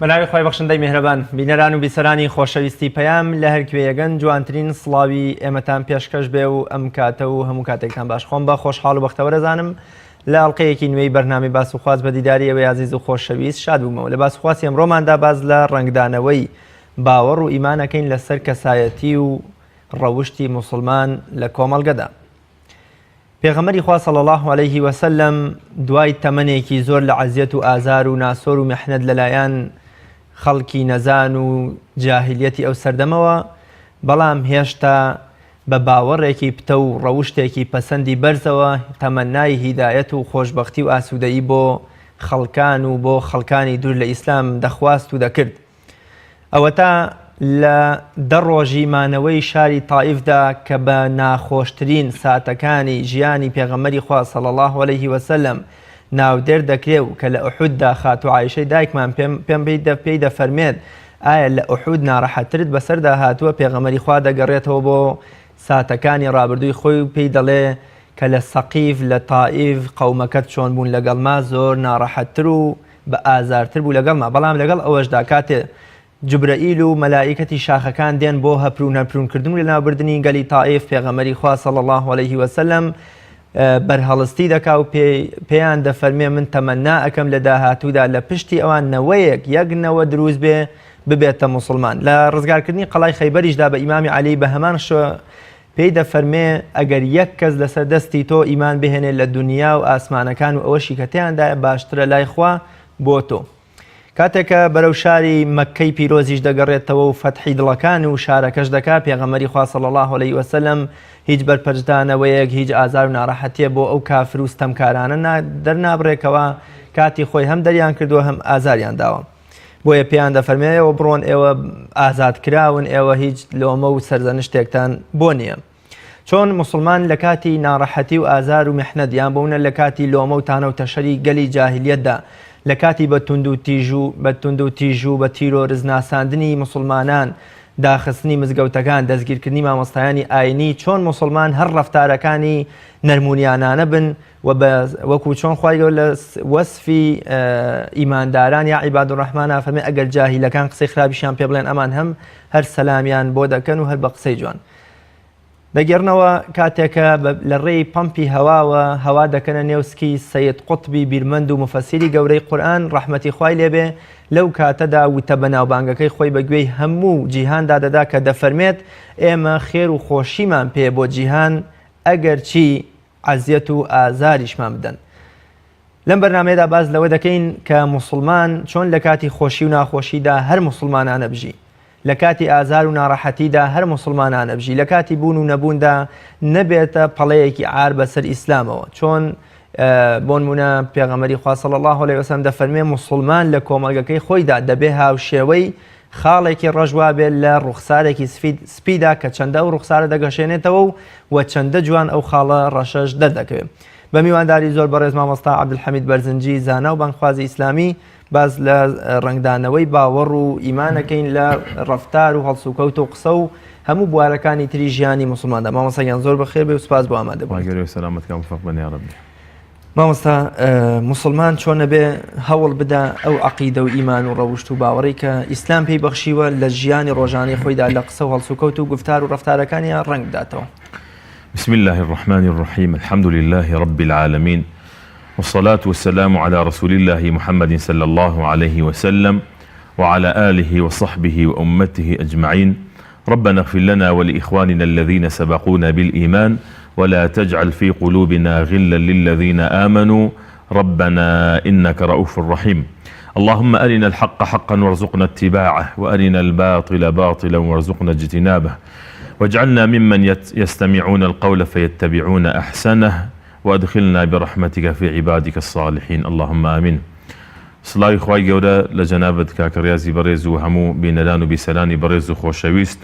بەناوی خۆی بەخشندەی میهرەبان بینەران و بیسەرانی خۆشەویستی پەیام لە هەرکوێیەگەن جوانترین سڵاوی ئێمەتان پێشکەش بێ و ئەم کاتە و هەموو کاتێکتان باش خۆم بە خۆشحاڵ و بەختەوەرەزانم لە ئەڵلقەیەکی نوێی بەرنامی باسوخواز بە دیداری ئەوەی عزیز و خۆشەویست شاد بوومەوە لە باسوخواسی ئەمڕۆماندا باز لە ڕنگدانەوەی باوەڕ و ئیمانەکەین لەسەر کەسایەتی و ڕەوشتی موسڵمان لە کۆمەڵگەدا. پێغەمبەری خوا صلی الله علیه و سلم دوای تەمەنێکی زۆر لە عەزیەت و ئازار و ناسۆر و میحنەت لەلایەن خەڵکی نەزان و جاهلیەتی ئەو سەردەمەوە بەڵام هێشتا بە باوەڕێکی پتە و ڕەوشتێکی پەسەندی بەرزەوە تەمەنای هیدایەت و خۆشبەختی و ئاسوودەیی بۆ خەڵکان و بۆ خەڵکانی دوور لە ئیسلام دەخواست و دەکرد. ئەوە تا لە 10 ڕۆژی مانەوەی شاری تائیفدا کە بە ناخۆشترین ساتەکانی ژیانی پێغەمبەری خوا صلی الله علیه و سلم ناودێر دەکرێ و کە لە ئوحوددا خاتو عایشەی دایکمان پێی دەفەرمێت ئایا لە ئوحود ناڕەحەتترت بەسەردا هاتووە پێغەمبەری خوا دەگەڕێتەوە بۆ ساتەکانی ڕابردووی خۆی و پێی دەڵێ کە لە سەقیف لە تائیف قەومەکەت چۆن بوون لەگەڵما زۆر ناڕەحەتتر و بە ئازارتر بوو لەگەڵما بەڵام لەگەڵ ئەوەشدا کاتێ جوبرەئیل و مەلائیکەتی شاخەکان دێن بۆ هەپرونکردن و لەناوبردنی گەلی تائیف پێغەمبەری خوا صلی الله علیه و سلم بەرهەڵستی دەکا و پێیان دەفەرمێ من تەمەنا ئەکەم لە داهاتوودا لە پشتی ئەوان نەوەیەک یەک نەوە دروست بێ ببێتە موسڵمان. لە ڕزگارکردنی قەڵای خەیبەریشدا بە ئیمامی عەلی بە هەمان شۆ پێی دەفەرمێ ئەگەر یەک کەس لەسەر دەستی تۆ ئیمان بهێنێ لە دنیا و ئاسمانەکان و ئەوەشی کە تێیاندایە باشترە لای خوا بۆ تۆ. کاتێکە بەرەو شاری مەککەی پیرۆزیش دەگەڕێتەوە و فەتحی دڵەکان و شارەکەش دەکا پێغەمبەری خوا صلی الله علیه و سلم هیچ بەرپەرچدانەوەیەک هیچ ئازار و ناڕەحەتیە بۆ ئەو کافر و ستەمکارانە دەرنابڕێکەوە کاتی خۆی هەم دەریان کردووە هەم ئازاریان داوە. بۆیە پێیان دەفەرمێەوە بڕۆن ئێوە ئازادکراون ئێوە هیچ لۆمە و سەرزەنشتێکتان بۆ نییە. چۆن موسڵمان لە کاتی ناڕەحەتی و ئازار و میحنەت یان بوونە لە کاتی لۆمە و تانە و تەشەری گەلی جاهلیەتدا لە کاتی بە توند و تیژ و بە تیرۆرز ناساندنی موسڵمانان داخستنی مزگەوتەکان دەستگیرکردنی مامۆستایانی ئاینی چۆن موسڵمان هەر ڕەفتارەکانی نەرمونیانانە بن و وەکو چۆن خوای گەورە لە وەسفی ئیمانداران یا عیباد الرحمانە فەرمێ ئەگەر جاهیلەکان قسەی خراپیشیان پێ بڵێن ئەمان هەم هەر سەلامیان بۆ دەکەن و هەر بە قسەی جوان دەگەڕنەوە کاتێکە لە ڕێی پەمپی هەواوە هەوا دەکەنە نێوسکی سەید قوتبی بیرمەند و مفەسیری گەورەی قورئان ڕەحمەتی خوای لێبێ لەو کاتەدا وتە بەناوبانگەکەی خۆی بە گوێی هەموو جیهاندا دەدا کە دەفەرمێت ئێمە خێر و خۆشیمان پێ بۆ جیهان ئەگەر چی عەزیەت و ئازاریشمان بدەن. لەم بەرنامەیەدا باز لەوە دەکەین کە موسڵمان چۆن لە کاتی خۆشی و ناخۆشیدا هەر موسڵمانانە بژی، لە کاتی ئازار و ناڕەحەتیدا هەر موسڵمانانە بژی، لە کاتی بوون و نەبووندا نەبێتە پەڵەیەکی عار بەسەر ئیسلامەوە. چۆن بۆ نمونە پێغەمبەری خوا صلی الله علیه و سلم دەفەرمێ موسڵمان لە کۆمەڵگەکەی خۆیدا دەبێ هاوشێوەی خاڵێکی ڕەژوا بێت لە ڕوخسارێکی سپیدا کە چەندە ئەو ڕوخسارە دەگەشێنێتەوە و چەندە جوان ئەو خاڵە ڕەشەش دەردەکەوێت. بە میوانداری زۆر بەڕێز مامۆستا عەبدولحەمید بەرزنجی زانا و بانگخوازی ئیسلامی باز لە ڕنگدانەوەی باوەڕ و ئیمانەکەین لە ڕەفتار و هەڵسوکەوت و قسە و هەموو بوارەکانی تری ژیانی موسڵماندا. مامۆستایان زۆر بەخێر بێ و سوپاس بۆ ئامادە بوون. مامۆستا موسڵمان چۆنە بێ هەوڵ بدا ئەو عەقیدە و ئیمان و ڕەوشت و باوەڕی کە ئیسلام پێی بەخشیوە لە ژیانی ڕۆژانەی خۆیدا لە قسە و هەڵسوکەوت و گفتار و ڕەفتارەکانیان ڕەنگ بداتەوە. بسم الله الرحمن الرحيم الحمد لله رب العالمين والصلاة والسلام على رسول الله محمد صلى الله عليه وسلم وعلى آله وصحبه وأمته أجمعين. ربنا اغفر لنا ولإخواننا الذين سبقونا بالإيمان ولا تجعل في قلوبنا غلا للذين آمنوا ربنا إنك رؤوف رحيم. اللهم أرنا الحق حقا وارزقنا اتباعه وأرنا الباطل باطلا وارزقنا اجتنابه واجعلنا ممن يستمعون القول فيتبعون أحسنه وأدخلنا برحمتك في عبادك الصالحين اللهم آمين. سڵاوی خوای گەورە لە جەنابەت کاکە ڕیازی بەڕێز و هەموو بینەران و بیسەرانی بەڕێز و خۆشەویست.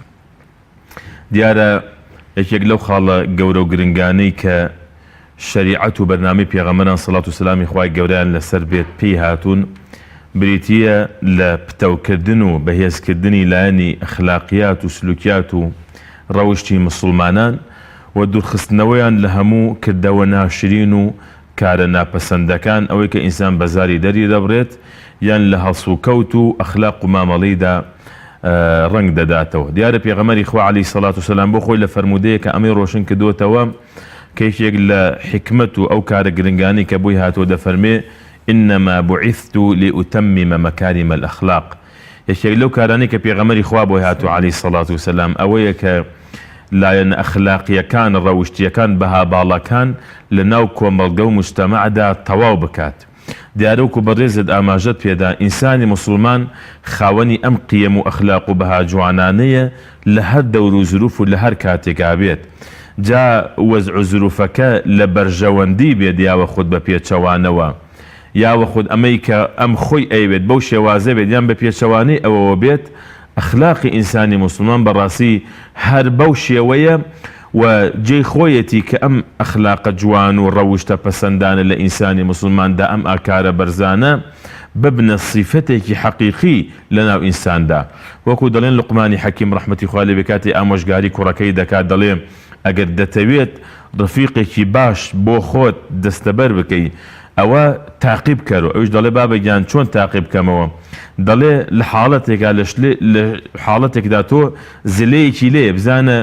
دیارە یەکێک لەو خاڵە گەورە و گرنگانەی کە شەریعەت و بەرنامەی پێغەمبەران سەڵات و سەلامی خوای گەورەیان لەسەر بێت پێی هاتوون بریتیە لە پتەوکردن و بەهێزکردنی لایەنی ئەخلاقیات و سلوکیات و ڕەوشتی موسڵمانان و دوورخستنەوەیان لە هەموو کردەوە ناشرین و کارە ناپەسەندەکان ئەوەی کە ئینسان بەزاری دەری دەبڕێت یان لە هەڵس و کەوت و ئەخلاق و مامەڵەیدا ڕنگ دەداتەوە. دیارە پێغەمبەری خوا عەلەیهی سەڵات وسەلام بۆ خۆی لە فەرموودەیە کە ئەمەی ڕۆشن کردوتەوە کە یەکێک لە حکمت و ئەو کارە گرنگانی کە بۆی هاتووە دەفەرمێ إنما بعثت لأتمم مكارم الأخلاق. یەکێک لەو کارانەی کە پێغەمبەری خوا بۆی هاتووە عەلەیهی سەڵات وسەلام ئەوەیە کە لایەنە ئەخلاقیەکان ڕەوشتیەکان بەها باڵەکان لە ناو کۆمەڵگە و مجتەمەعدا تەواو بکات. دیارە وەکو بەڕێزت ئاماژەت پێدا ئینسانی مسلمان خاوەنی ئەم قیەم و ئەخلاق و بەها جوانانەیە لە هەر دەور و زروف و لە هەر کاتێکا بێت. جا وەزع و زروفەکە لە بەرژەوەندی بێت یاوە خود بە پێچەوانەوە یاوە خود ئەمەی کە ئەم خۆی ئەیوێت بەو شێوازە بێت یان بە پێچەوانەی ئەوەوە بێت. ئەخلاقی ئینسانی مسلمان بەڕاستی هەر بەو شێوەیە و جێی خۆیەتی کە ئەم ئەخلاقە جوان و ڕەوشتە پەسەندانە لە ئینسانی مسلماندا ئەم ئاکارە بەرزانە ببنە سیفەتێکی حەقیقی لە ناو ئینساندا. وەکو دەڵێن لوقمانی حەکیم ڕەحمەتی خوا لێ بێ کاتی ئامۆژگاری کوڕەکەی دەکات دەڵێ ئەگەر دەتەوێت ڕفیقێکی باش بۆ خۆت دەستەبەر بکەی ئەوە تاقیب کەرەوە. ئەوش دەڵێ بابەگیان چۆن تاقیب بکەمەوە؟ دەڵێ لە حاڵەتێکا لە حاڵەتێکدا تۆ زلەیەکی لێ بزانە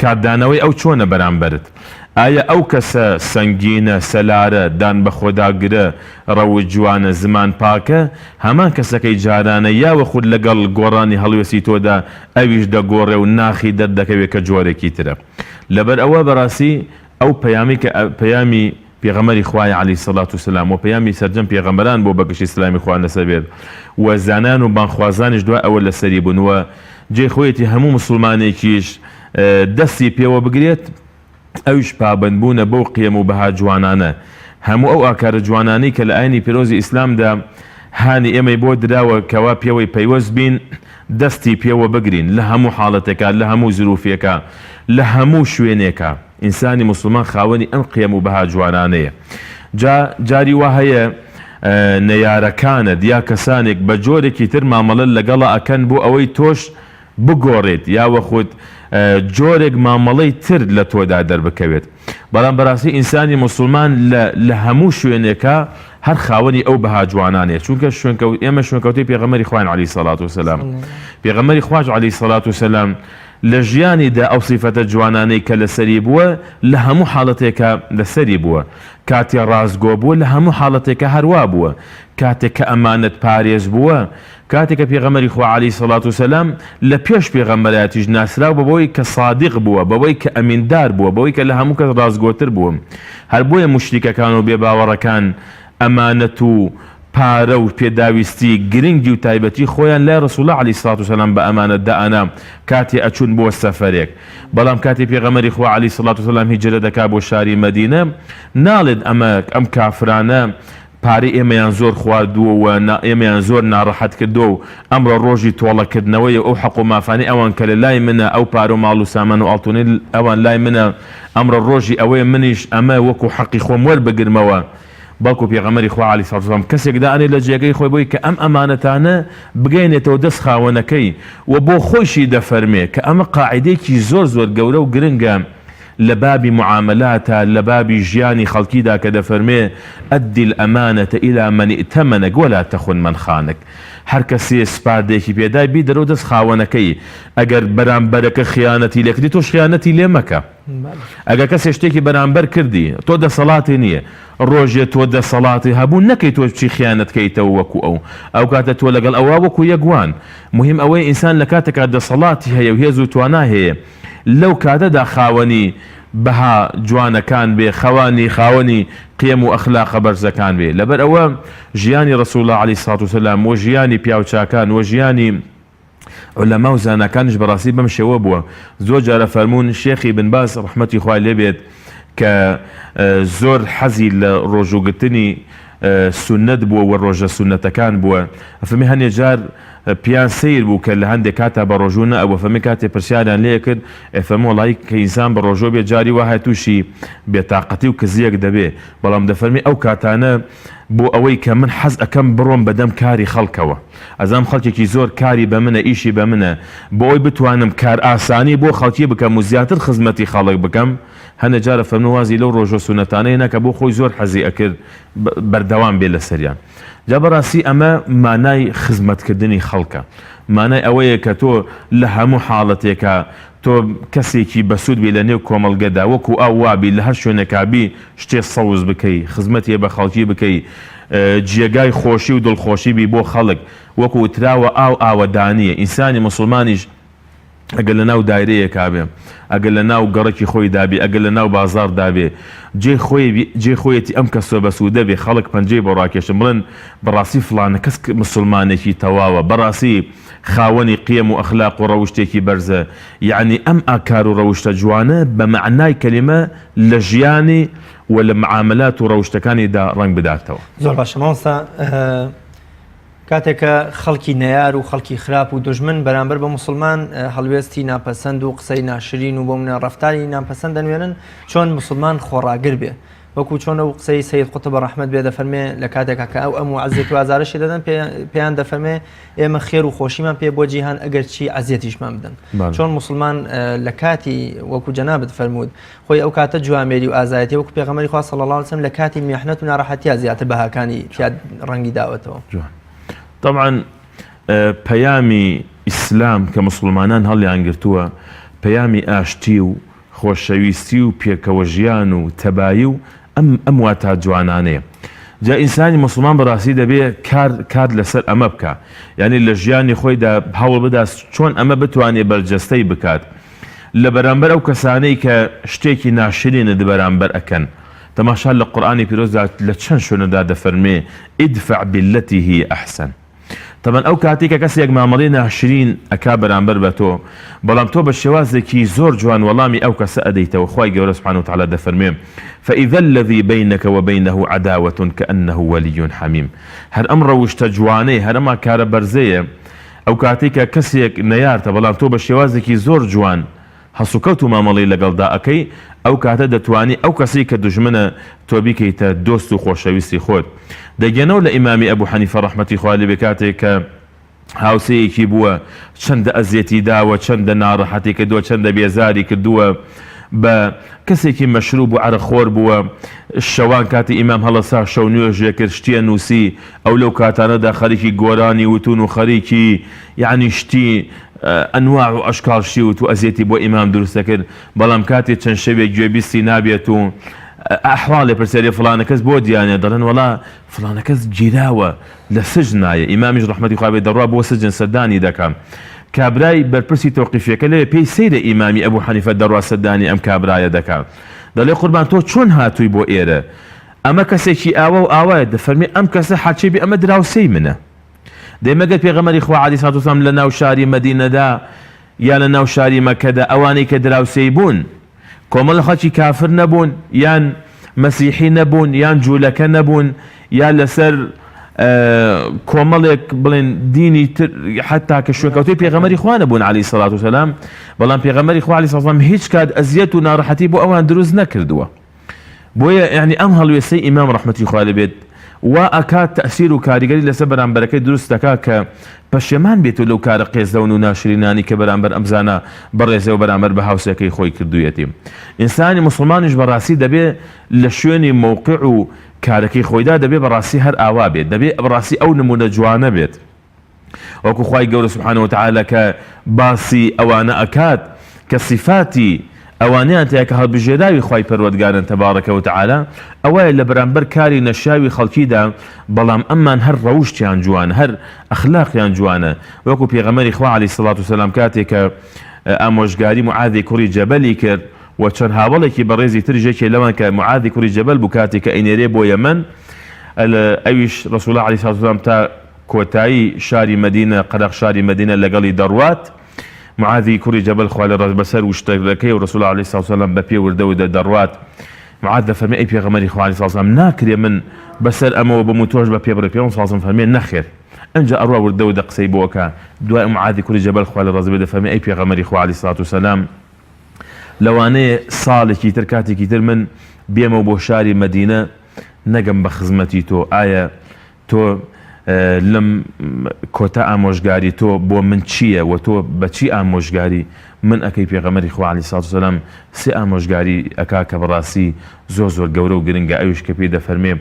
کاتدانەوەی ئەو چۆنە بەرامبەرت. ئایا ئەو کەسە سەنگینە سەلارە دان بە خۆداگرە ڕەوت جوانە زمان پاکە هەمان کەسەکەی جارانە یاوە خود لەگەڵ گۆڕانی هەڵوێستی تۆدا ئەویش دەگۆڕێ و ناخی دەردەکەوێت کە جۆرێکی ترە. لەبەر ئەوە بەڕاستی ئەو پەیامی کە پەیامی پێغەمبەری خوای عەلەیهی سەڵات وسەلام و پەیامی سەرجەم پێغەمبەران بۆ بەگشتی سلامی خوا لەسەر بێت و زانان و بانخوازانیش دوای ئەوە لەسەری بوونەوە جێی خۆیەتی هەموو مسلمانێکیش دەستی پێوە بگرێت ئەوش پابەندبوونە بەو قیەم و بەها جوانانە. هەموو ئەو ئاکارە جوانانەی کە لە ئاینی پیرۆزی ئیسلامدا هانی ئێمەی بۆ دراوە کەوا پێوەی پەیوەست بین دەستی پێوە بگرین لە هەموو حاڵەتێکا لە هەموو زروفێکە لە هەموو شوێنێکە. ئینسانی مسلمان خاوەنی ئەم قیەم و بەها جوانانەیە. جاری وا هەیە نەیارەکانت یا کەسانێک بە جۆرێکی تر مامەڵە لەگەڵا ئەکەن بۆ ئەوەی تۆش بگۆڕێت یاوە خود جۆرێک مامەڵەی تر لە تۆدا دەربکەوێت. بەڵام بەڕاستی ئینسانی مسلمان لە هەموو شوێنێکە هەر خاوەنی ئەو بەها جوانانێت چونکە ئێمە شوێنکەوتەی پێغەمبەری خوان عەلەیهی سەڵات وسەلام پێغەمبەری خواش عەلەیهی سەڵات وسەلام لە ژیانیدا ئەو سیفەتە جوانانەی کە لەسەری بووە لە هەموو حاڵەتێکە لەسەری بووە. کاتێ ڕازگۆ بووە لە هەموو حاڵەتێکە هەروە بووە. کاتێک کە ئەمانەت پارێز بووە کاتێک کە پێغەمبەری خوا عەلەیهی سەڵات وسەلام لە پێش پێغەمبەرایەتیش ناسراو بەبەوەی کە صادق بووە بەوەی کە ئەمیندار بووە بەوەی کە لە هەموو کەس ڕازگۆتر بووە. هەر بۆیە موشریکەکان و بێباوەڕەکان ئەمانەت و پارە و پێداویستی گرنگی و تایبەتی خۆیان لای ڕەسوڵ عەلەیهی سەڵات وسەلام بە ئەمانەت دائەنا کاتێ ئەچوون بۆ سەفەرێک. بەڵام کاتی پێغەمبەری خوا عەلەیهی سەڵات وسەلام هیجرە دەکا بۆ شاری مەدینە ناڵێت ئەم کافرانە پارەی ئێمەیان زۆر خواردووە و ئێمەیان زۆر ناڕەحەت کردووە و ئەمڕۆ ڕۆژی تۆڵەکردنەوەی ئەو حەق و مافانی ئەوان کە لە لای منە ئەو پارە و ماڵ و سامان و ئاڵتونی ئەوان لای منە ئەمڕۆ ڕۆژی ئەوەیە منیش ئەمە وەکو حەقی خۆم وەربگرمەوە. بەڵکو پێغەمبەری خوا عەلەیهی سەڵات وسەلام کەسێک دائەنێت لە جێگەی خۆی بۆی کە ئەم ئەمانەتانە بگەینێتەوە دەست خاوەنەکەی و بۆ خۆشی دەفەرمێ کە ئەمە قاعیدەیەکی زۆر گەورە و گرنگە لە بابی معاملاتە لە بابی ژیانی خەڵکیدا کە دەفەرمێ ئەدی الئەمانەتە ئیلا من ئیتەمەنەک وەلا تەخون من خانک. هەر کەسێ سپاردێکی پێدای بی دەرەوە دەست خاوەنەکەی ئەگەر بەرامبەرەکە خیانەتی لێ کردی تۆش خیانەتی لێ مەکە. ئەگەر کەسێ شتێکی بەرامبەر کردی تۆ دەسەڵاتی نییە ڕۆژێ تۆ دەسەڵاتی هەبوو نەکەی تۆ چی خیانەتکەیتەوە وەکو ئەو کاتە تۆ لەگەڵ ئەوە وەکو یەکوان. مهم ئەوەی ئینسان لە کاتێکا دەسەڵاتی هەیە و هێز و توانای هەیە لەو کاتەدا خاوەنی بەها جوانەکان بێ خاوەنی قیەم و ئەخلاقە بەرزەکان بێ. لەبەر ئەوە ژیانی ڕەسوڵ عەلەیهی سەڵات وسەلام و ژیانی پیاوچاکان و ژیانی عولەما و زانەکانش بەڕاستی بەم شێوە بووە. زۆر جارە فەرموون شێخی بن باز ڕەحمەتی خوای لێ بێت کە زۆر حەزی لە ڕۆژوگرتنی سنت بووە و ڕۆژە سنەتەکان بووە. ئەفەرمی هەندێک جار پیان سیر بوو کە لە هەندێک کاتە بە ڕۆژوو نەبوو. فەرمی کاتێ پرسیاریان لێ کرد ئەفەرمی وەڵی کە ئینسان بە ڕۆژۆ بێ جاری وایە تووشی بێتاقەتی و کزیەک دەبێ. بەڵام دەفەرمی ئەو کاتانە بۆ ئەوەی کە من حەز ئەەکەم بڕۆم بەدەم کاری خەڵکەوە ئەزام خەڵکێکی زۆر کاری بە منە ئیشی بە منە بۆ ئەوی بتوانم کار ئاسانی بۆ خەڵکی بکەم و زیاتر خزمەتی خەڵک بکەم هەنە جارە فەرمووازی لەو ڕۆژە سونەتانەیە نەکە بۆ خۆی زۆر حەزی ئەکرد بەردەوام بێ لە سەریان جا بەڕاستی ئەمە مانای خزمەتکردنی خەڵکە مانای ئەوەیە کە تۆ لە هەموو حاڵەتێکە تۆ کەسێکی بەسوود بی لە نێو کۆمەڵگەدا وەکو ئەو وابی لە هەر شوێنەکبی شتێ سەوز بکەی خزمەتیە بە خەڵکی بکەی جێگای خۆشی و دڵخۆشی بی بۆ خەڵک وەکو وتراوە ئاو ئاوەدانیە ئینسانی مسلمانیش ئەگەر لە ناو دایرەیە کابێ ئەگەر لە ناو گەڕێکی خۆی دابێ ئەگەر لە ناو بازار دابێ جێ خۆیەتی ئەم کەسۆ بەسوودە بێ خەڵک پەنجەی بۆ ڕاکێشن بڵێن بەڕاستی فڵانە کەس مسلمانێکی تەواوە بەڕاستی خاوەنی قیەم و ئەخلاق و ڕەوشتێکی بەرزە یعنی ئەم ئاکار و ڕەوشتە جوانە بە معنای کەلیمە لە ژیانی و لە معاملات و ڕەوشتەکانیدا ڕنگ بداتەوە. زۆر باشە مامۆستا کاتێکە خەڵکی نەیار و خەڵکی خراپ و دژمن بەرامبەر بە مسلمان هەڵوێستی ناپەسەند و قسەی ناشرین و بۆ منە ڕەفتاری ناپەسەند دەنوێنن چۆن مسلمان خۆڕاگر بێ وەکو چۆن ئەو قسەی سەید قوتب ڕەحمەت بێ دەفەرمێ لە کاتێکە کە ئەو ئەم عەزیەت و ئازارەشی دەدەن پێیان دەفەرمێ ئێمە خێر و خۆشیمان پێ بۆ جیهان ئەگەر چی عەزیەتیشمان بدەن چۆن مسلمان لە کاتی وەکو جەنابەت فەرموود خۆی ئەو کاتە جوامێری و ئازایەتی وەکو پێغەمبەری خوا صلی الله علیه و سلم لە کاتی میحنەت و ناڕەحەتیە زیاتر بەهاکانی تیا ڕەنگی داوەتەوە. طبعا پەیامی ئیسلام کە مسلمانان هەڵیان گرتووە پەیامی ئاشتی و خۆشەویستی و پێکەوە ژیان و تەبایی و ئەم واتە جوانانەیە جا ئینسانی مسلمان بەڕاستی دەبێت کار لەسەر ئەمە بکە یعنی لە ژیانی خۆیدا هەوڵ بدات چۆن ئەمە بتوانێت بەرجەستەی بکات لە بەرامبەر ئەو کەسانەی کە شتێکی ناشرینە بەرامبەر ئەکەن تەماشا لە قورئانی پیرۆزدا لە چەند شوێنەدا دەفەرمێ ئیدفع بالەتی هی ئەحسەن طبعا ئەو کاتێکە کەسێک مامەڵی ناشرین ئەکا بەرامبەر بە تۆ بەڵام تۆ بە شێوازێکی زۆر جوان وەڵامی ئەو کەسە ئەدەیتەوە خوای گەورە سوبحانه وتعالى دەفەرمێ فإذا الذي بينك وبينه عداوة كأنه ولي حميم هەر ئەم ڕەوشتە جوانەی هەرەما کارە بەرزەیە ئەو کاتێکە کەسێک نەیارتە بەڵام تۆ بە شێوازێکی زۆر جوان هەسوکەوت و مامەڵی لەگەڵدا ئەەکەی ئەو کاتە دەتوانی ئەو کەسی کە دژمنە تۆ بیکەیتە دۆست و خۆشەویستی خۆت دەگەنەوە لە ئیمامی ئەبوو حەنیفە ڕەحمەتی خوا لێ بێ کاتێک کە هاوسەیەکی بووە چەندە ئەزیەتی داوە چەندە ناڕەحەتی کردووە چەندە بێزاری کردووە بە کەسێکی مەشروب و عەرەخۆر بووە شەوان کاتی ئیمام هەڵەسا شەو نوێژێ کرد شتیە نووسی ئەو لەو کاتانەدا خەریکی گۆرانی وتون و خەریکی یعنی شتی ئەنواع و ئەشکال شتی وت و ئەزیەتی بۆ ئیمام دروستە کرد بەڵام کاتێک چەند شەوێک گوێبیستی نابێت و ئەحواڵێ پرسیارێ فڵانە کەس بۆ دیانێ دەڵێن وەڵا فڵانە کەس گیراوە لە سژنایە ئیمامیش ڕەحمەتی خوا بێ دەڕوا بۆ سجن سەردانی دەکەم کابرای بەرپرسی تەوقیفیەکە لەوێ پێی سەیرە ئیمامی ئەبوو حەنیفە دەڕوا سەردانی ئەم کابرایە دەکات دەڵێ قوربان تۆ چۆن هاتووی بۆ ئێرە ئەمە کەسێکی ئاوە و ئاوایە دەفەرمێ ئەم کەسە حاچێبی ئەمە دراوسەی منە دەیمەگەر پێغەمبەری خوا عەلەیهی سەڵاتو وەسەلام لە ناو شاری مەدینەدا یا لە ناو شاری مەکەدا ئەوانەی کە دراوسەی بوون کۆمەڵ خەڵکی کافر نەبوون یان مەسیحی نەبوون یان جوولەکە نەبوون یا لەسەر کۆمەڵێک بڵێن دینی تر حتا کە شوێکەوتوی پێغەمبەری خوا نەبوون عەلەیهی سەڵاتو وەسەلام بەڵام پێغەمبەری خوا عەلەیهی سەڵاتو وەسەلام هیچ کات ئەزیەت و ناڕەحەتی بۆ ئەوان دروست نەکردووە بۆیە یعنی ئەم هەڵوێستەی ئیمام ڕەحمەتی خوا لێ بێت وا ئەکات تەئسیر و کاریگەری لەسەر بەرامبەرەکەی دروست دەکات کە پەشێمان بێت و لەو کارە قێزدەون و ناشرینانی کە بەرامبەر ئەمزانە بەڕێزە و بەرامبەر بە هاوسەکەی خۆی کردوویەتی ئینسانی مسلمانیش بەڕاستی دەبێت لە شوێنی موقع و کارەکەی خۆیدا دەبێت بەڕاستی هەر ئاوا بێت دەبێت بەڕاستی ئەو نمونە جوانە بێت وەکو خوای گەورە سوبحانه وتعالى کە باسی ئەوانە ئەکات کە صفاتی ئەوانیان تیا کە هەڵبژێراوی خوای پەروەردگارن تەبارەکە وتعالى ئەوەیە لە بەرامبەر کاری نەشاوی خەڵکیدا بەڵام ئەممان هەر ڕەوشتیان جوان هەر ئەخلاقیان جوانە وەکو پێغەمبەری خوا عەلەیهی سەڵاتو وەسەلام کاتێک کە ئامۆژگاری معاذی کوڕی جەبەلی کرد و چەند هاوڵێکی بەڕێزی ترژێکی لەوان کە معاذی کوڕی جەبەل بوو کاتێک کە ئەینێرێ بۆ یەمەن ئەویش ڕەسوڵ الله عەلەیهی سەڵاتو وەسەلام تا کۆتایی شاری مەدینە قەرەق شاری مەدینە لەگەڵی دەڕوات معاذی کوڕی جەبەل خوا لە ڕەش بەسەر وشتەکەی و ڕەسوڵ الله عەلەیهی سەڵاتو وەسەلام بە پێ وردە و دەڕوات معاذ دەفەرمێ ئەی پێغەمبەری خوا عەلەیهی سەڵاتو وەسەلام ناکرێ من بەسەر ئەمەوە بم و تۆش بە پێ بڕێ پێغەمبەر سەڵاتو وەسەلام فەرمێ نەخێر ئەنجا ئەڕوا وردە و دە قسەی بۆکە دوای معاذی کوڕی جەبەل خوا لە ڕەش بێ دەفەرمێ ئەی پێغەمبەری خوا عەلەیهی سەڵاتو وەسەلام لەوانەیە ساڵێکی تر کاتێکی تر من بێمە بۆ شاری مەدینە نەگەم بە خزمەتی تۆ ئایا تۆ لەم کۆتا ئامۆژگاری تۆ بۆ من چییە و تۆ بەچی ئامۆژگاری من ئەەکەی پێغەمەری خوا عەلەیهی سەڵاتو وسەلام سێ ئامۆژگاری ئەکا کە بەڕاستی زۆر گەورە و گرنگە ئەویش کە پێی دەفەرمێ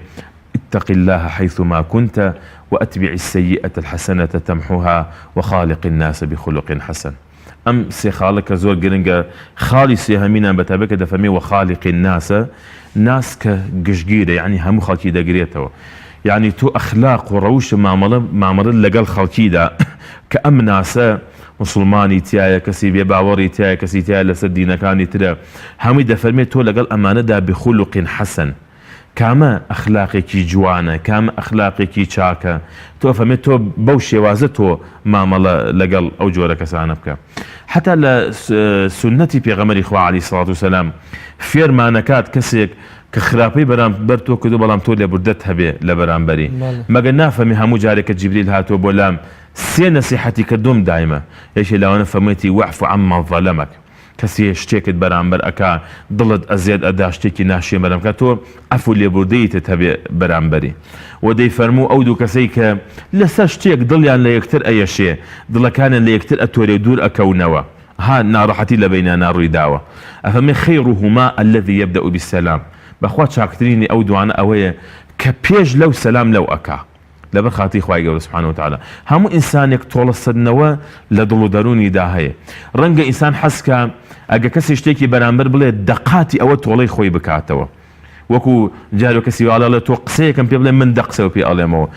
اتق الله حيثما كنت وأتبع السيئة الحسنة تمحوها وخالق الناس بخلق حسن. أم سي خالق زور جرنجا خالي سي همينا بتابك دفمي وخالق الناس ناس كجشجيرة يعني هم خالقي دا قريتو يعني تو أخلاق وروش معمر لقال خالقي دا كأم ناس مسلماني تيايا كسي بيباوري تيايا كسي تيايا لسدينا كاني ترى هم دفرمي تو لقال أمانة دا بخلق حسن كاما أخلاقي جوانا كاما أخلاقي شاكا تو فهمت تو بوشي وازتو ما ملا لقل أو جورك سانبك حتى لسنتي بيغمري إخوة عليه الصلاة والسلام فير ما نكات كسيك كخرابي برام برتو كدو بلام تو لبردتها بي لبرام بري ما قلنا فمي همو جارك جبريل هاتو بولام سي نصيحتي كدوم دائما ايش لو انا فهمتي واعفو عما ظلمك كسي شتێکت بەرامبەر ئەکا دڵت ئەزیێت ئەدا شتێکی ناشێ بەرامکە تۆ ئەفو لێبوردەیتت هەبێ بەرامبەری و دەیفەرموو ئەو دوو کەسەی کە لەسەر شتێک دڵیان لە یەکتر ئەیەشێ دڵەکانیان لە یەکتر ئەتۆرێ دوور ئەکەونەوە ها ناڕەحەتی لە بەینانە ڕوویداوە ئەفەرمێ خەیڕهما الذي يبدأ بالسلام بەخوا چاکترینی ئەو دوانە ئەوەیە کە پێش لەو سەلام لەو ئەکا لبر خاطي خواهي قول سبحانه وتعالى همو إنسانك طول الصدنوة لدلو دروني داهية رنگ إنسان حسكا أجا كسي اشتيكي برامبر بلي دقاتي أو طولي خوي بكاتوا وكو جارو كسي وعلى الله توقسي كم بيبلي من دقسي وبي ألمو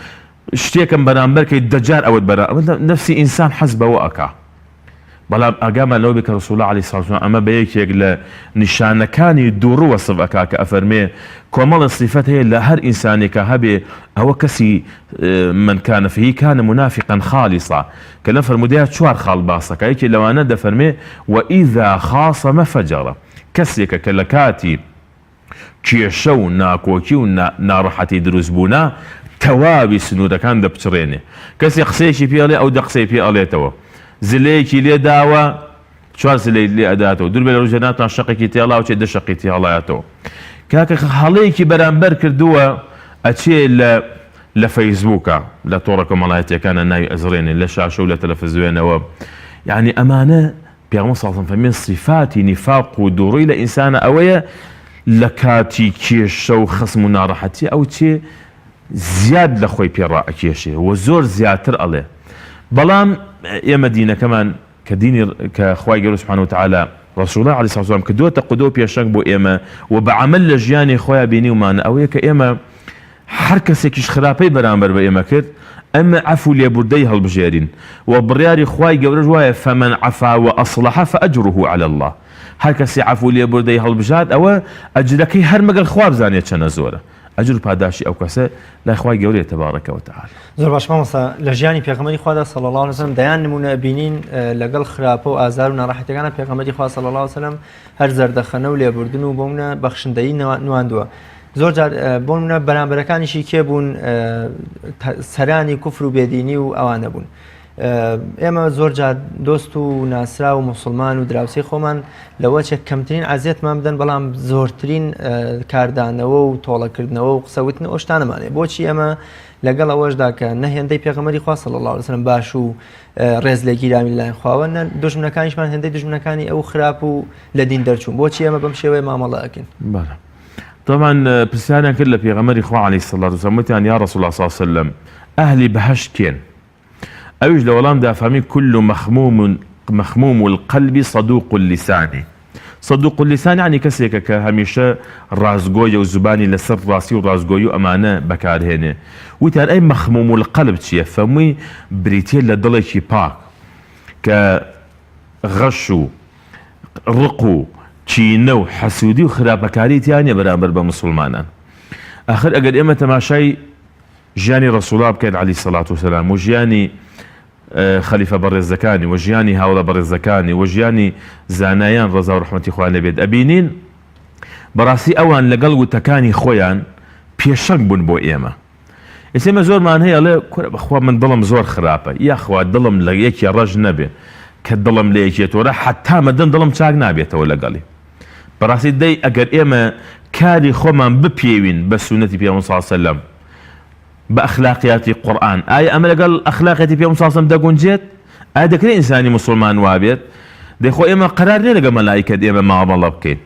اشتيكم برامبر كي الدجار أو برامبر نفسي إنسان حسبه وأكا بەڵام ئاگامان لەو بێ کە ڕەسوڵ الله عەلەیهی سەڵاتو وسەلام ئەمە بە یەکێک لە نیشانەکانی دووڕوو وەسف ئەکا کە ئەفەرمێ کۆمەڵە صفەت هەیە لە هەر ئینسانێکە هەبێ ئەوە کەسی من كان فيه كان منافقا خالصا کە لەم فەرمودەیە چوار خاڵ باسەکە یەکێ لەوانە دەفەرمێ وئیذا خاصەمە فەجەڕە کەسێکە کە لە کاتی کێشە و ناکۆکی و ناڕەحەتی دروست بوونا تەواوی سنوورەکان دەپچڕێنێ کەسێ قسەیەکی پێ ئەڵێ ئەو دە قسەی پێ ئەڵێتەوە زلەیەکی لێ داوە چوار زلەی لێ ئەداتەوە دوور بێ لە ڕۆژە ناتوان شەقێکی تێڵا و چێ دە شەقی تێڵایەتەوە کاکە هەڵەیەکی بەرامبەر کردووە ئەچێ لە فەیسبووکە لە تۆڕە کۆمەڵایەتیەکانە ناوی ئەزڕێنێ لە شاشە و لە تەلەڤیزیۆنەوە یعنی ئەمانە پێغەمبەر صلی الله علیه و سلم صفاتی نیفاق و دووڕووی لە ئینسانە ئەوەیە لە کاتی کێشە و خەسم و ناڕەحەتی ئەو چێ زیاد لە خۆی پێڕائەکێشێ و زۆر زیاتر ئەڵێ بەڵام ئێمە دینەکەمان کە دینی کە خوای گەورە سبحانه وتعالى رسول الله عليه الصلاة والسلام کردووەتە قودۆ پێشەنگ بۆ ئێمە و بە عەمەل لە ژیانی خۆیان بینیومانە ئەوەیە کە ئێمە هەر کەسێکیش خراپەی بەرامبەر بە ئێمە کرد ئەمە عەفو لێبوردەی هەڵبژێرین و بڕیاری خوای گەورەش وایە فەمەن عەفا وەئەصلەحە فەئەجڕه عەلى الله هەر کەسێ عەفو لێبوردەی هەڵبژات ئەوە ئەجرەکەی هەر مەگەر خوا بزانێت چەندە زۆرە ئەجر پاداشی ئەو کەسە لای خوای گەورەیە تەبارەکە وتعالى. زۆر باش مامۆستا لە ژیانی پێغەمبەری خوادا صلی الله علیه و سلم دەیان نمونە بینین لەگەڵ خراپە و ئازار و ناڕەحەتیەکانە پێغەمبەری خوا صلی الله علیه و سلم هەر زەردەخەنە و لێبوردن و بۆ منە بەخشندەیی نواندووە زۆر جار بۆ منە بەرامبەرەکانیشی کێ بوون سەرانی کوفر و بێدینی و ئەوانە بوون ئێمە زۆر جار دۆست و ناسرا و موسڵمان و دراوسەی خۆمان لەوە چێک کەمترین عەزیەتمان بدەن بەڵام زۆرترین کاردانەوە و تۆڵەکردنەوە و قسەوتن ئەو شتانەمانێ بۆچی ئەمە لەگەڵ ئەوەشدا کە نەهێندەی پێغەمبەری خوا صلی الله علیه و سلم باش و ڕێز لێگیرامی لەلایەن خواوە دوژمنەکانیشمان هێندەی دوژمنەکانی ئەو خراپ و لە دین دەرچوون بۆچی ئێمە بەم شێوەیە مامەڵە ئەکەین. طبعا پرسیاریان کرد لە پێغەمبەری خوا عەلەیهی الصلاة والسلام وتیان یا رسول الله صلی الله علیه و سلم ئەهلی بەهەشت کێن أويش لو لام دافعمي كل مخموم القلب صدوق اللسان صدوق اللسان يعني كسيك كهميشة رازقوية وزباني لسر راسي ورازقوية أمانة بكار هنا ويتار أي مخموم القلب تشيه فمي بريتين لدلشي باك كغشو رقو تشينو حسودي وخرابكاري تانية برامبر بمسلمانا آخر أقل إما تماشي جياني رسول الله بكين عليه الصلاة والسلام وجياني خليفة برزكاني وجياني هاولا برزكاني وجياني زانايان رضا ورحمة إخواني بيد أبينين براسي أوان لقلقو تكاني خويان بيشنق بون بو إيما إسيما زور مان هي الله كورا بخوا من ظلم زور خرابة يا أخوة ظلم ليك يا رج نبي كالظلم ليك يتورا حتى مدن ظلم تاق نابيته ولا قالي بەڕاستی دەی ئەگەر ئێمە کاری خۆمان بپێوین بە سونەتی پێغەمبەر صلی الله علیه وسلم بە ئەخلاقیاتی قورئان ئایا ئەمە لەگەڵ ئەخلاقیاتی پێغەمبەر صلی الله علیه وسلم دەگونجێت؟ ئایا دەکرێت ئینسانی مسلمان وابێت؟ دەیخۆ ئێمە قەرار نییە لەگەڵ مەلائیکەت ئێمە مامەڵە بکەین.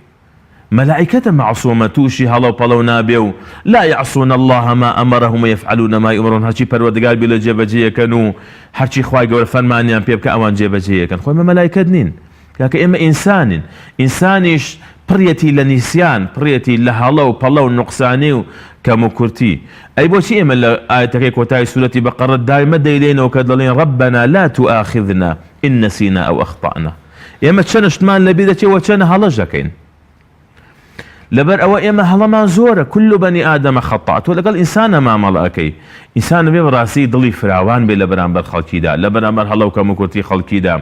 مەلائیکەتە مەعسوومە تووشی هەڵە و پەڵە و نابێ و لا يعصون الله ما أمرهم ويفعلون ما يؤمرون هەرچی پەروەردگار بێ لە جێبەجێیەکەن و هەرچی خوای گەورە فەرمانیان پێ بکە ئەوان جێبەجێیەکەن. خۆی ئێمە مەلائیکەت نین، کاکە ئێمە ئینسانین. ئینسانیش پڕیەتی لە نیسیان، پڕیەتی لە هەڵە و پەڵە و نوقسانی و کەم و کورتی. ئەی بۆچی ئێمە لە ئایەتەکەی کۆتایی سوورەتی بەقەرە دایمە دەیلێنەوە کە دەڵێن ربنا لا تؤاخذنا إن نسينا أو أخطأنا. ئێمە چەند شتمان لەبیر دەچێت چەند هەڵەش دەکەین. لەبەر ئەوە ئێمە هەڵەمان زۆرە، كل بني آدم خطأ. تۆ لەگەڵ ئینسانە مامەڵە ئەەکەی. ئینسانە بێ بەڕاستی دڵی فراوان بێ لە بەرامبەر خەڵکیدا، لە بەرامبەر هەڵە و کەم و کورتی خەڵکیدا،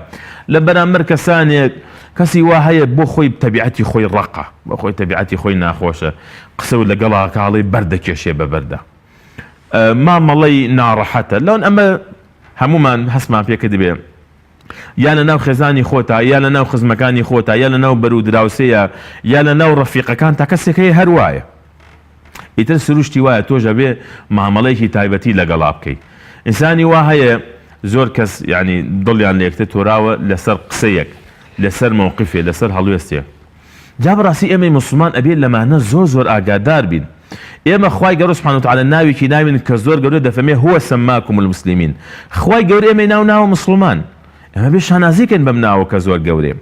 لە بەرامبەر کەسانێک کەسی وا هەیە بۆ خۆی تەبیعەتی خۆی ڕقە، بۆ خۆی تەبیعەتی خۆی ناخۆشە، قسە و لەگەڵا کاڵی بەردەکێشێ بە بەردە، مامەڵەی ناڕەحەتە. لەون ئەمە هەمومان هەستمان پێکرد بێ یا لە ناو خێزانی خۆتە، یا لە ناو خزمەکانی خۆتە، یا لە ناو بەرو دراوسەیە، یا لە ناو ڕەفیقەکان تا کەسێک هەیە هەروایە. ئیتر سروشتی وایە تۆژە بێ مامەڵەیەکی تایبەتی لەگەڵا بکەیت. ئینسانی وا هەیە زۆر کەس یعنی دڵیان لە یەکتر تۆراوە لەسەر قسەیەک، لەسەر مووقفێ، لەسەر هەڵوێستێ. جا بەڕاستی ئێمەی مسلمان ئەبێت لەمانە زۆر ئاگادار بین. ئێمە خوای گەورە سبحانه وتعالى ناوێکی ناوین کە زۆر گەورە دەفەرمێ هو سماكم المسلمين. خوای گەورە ئێمەی ناو مسلمان. ئەمە بێ شانازیکەن بەم ناوە کە زۆر گەورێ.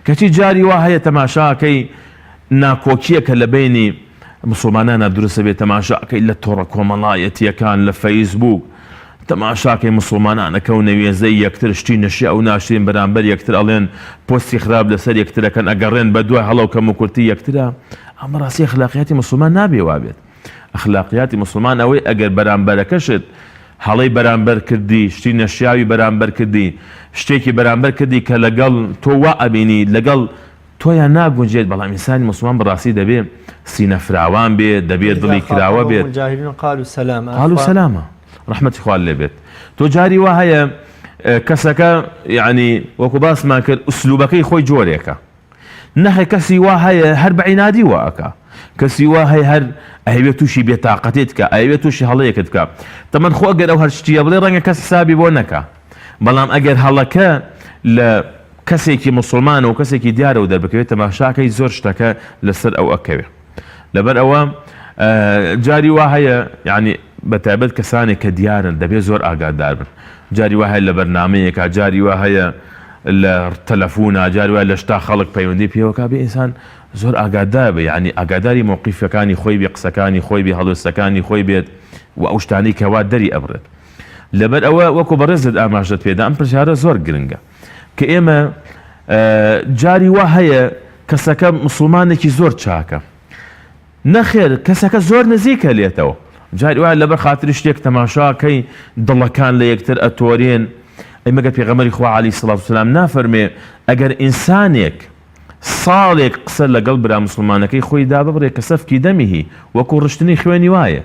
کەچی جاری وا هەیە تەماشاکەی ناکۆکیەکە لە بینی مسلمانانە دروستە بێت، تەماشاکەی لە تۆڕە کۆمەڵایەتیەکان لە فەیسبوک، تەماشاکەی مسلمانانەکە و نەوێزەی یەکتر شتی نەشی ئەو ناشرین بەرامبەر یەکتر ئەڵێن پۆستی خراپ لەسەر یەکترەکەن ئەگەڕێن بە دوای هەڵە و کەم و کورتی یەکترە. ئەمە ڕاستی ئەخلاقیاتی مسلمان نابێ وابێت. ئەخلاقیاتی مسلمان ئەوەی ئەگەر بەرامبەرەکەشت هەڵەی بەرامبەر کردی، شتی نەشیاوی بەرامبەر کردی، شتێکی بەرامبەر کردی کە لەگەڵ تۆ وا ئەبینی لەگەڵ تۆیان ناگونجێت. بەڵام ئینسانی مسلمان بەڕاستی دەبێت سینە فراوان بێت، دەبێت دڵی کراوە بێت. قالوا سەلامە ڕەحمەتی خوا لێ بێت. تۆ جاری وا هەیە کەسەکە یعنی وەکو باسمان کرد ئوسلوبەکەی خۆی جۆرێکە، نەخێ کەسی وا هەیە هەر بە عینادی واکە، کەسی وا هەیە هەر ئەوێت تووشی بێتاقەتێت کە، ئەوێت تووشی هەڵەیەکت کە. تەمەەن خۆ ئەگەر ئەو هەر شتیە بڵێ ڕەنگە کەس حسابی بۆ نەکە. بەڵام ئەگەر هەڵەکە لە کەسێکی مسلمانە و کەسێکی دیارە و دەربکەوێت تەماشاکەی زۆر شتەکە لەسەر ئەو ئەکەوێ. لەبەر ئەوە جاری وا هەیە یعنی بەتایبەت کەسانێک کە دیارن دەبێت زۆر ئاگادار بن. جاری وا هەیە لە بەرنامەیەکە، جاری وا هەیە لە تەلەفۆنە، جاری وا لە شتا خەڵک پەیوەندی پێوەکە بێ ئینسان زۆر ئاگادار بێ، یعنی ئاگاداری مووقیفەکانی خۆی بێ، قسەکانی خۆی بێ، هەڵوێستەکانی خۆی بێت و ئەو شتانی کەوا دەری ئەبرێت. لەبەر ئەوە وەکو بەڕێزت ئاماژەت پێدا ئەم پرسیارە زۆر گرنگە کە ئێمە جاری وا هەیە کەسەکە مسلمانێکی زۆر چاکە، نەخێر کەسەکە زۆر نزیکە لێتەوە. جاری وایە لەبەر خاتری شتێک تەماشاکەی دڵەکان لە یەکتر ئەتۆرێن. ئەمەگە پێغەمبەری خوا عەلەیهی سڵات وسەلام نافەرمێ ئەگەر ئینسانێک ساڵێک قسە لەگەڵ برا مسلمانەکەی خۆی دا ببڕێ کە سەفکی دەمیهی وەکو ڕشتنی خوێنی وایە،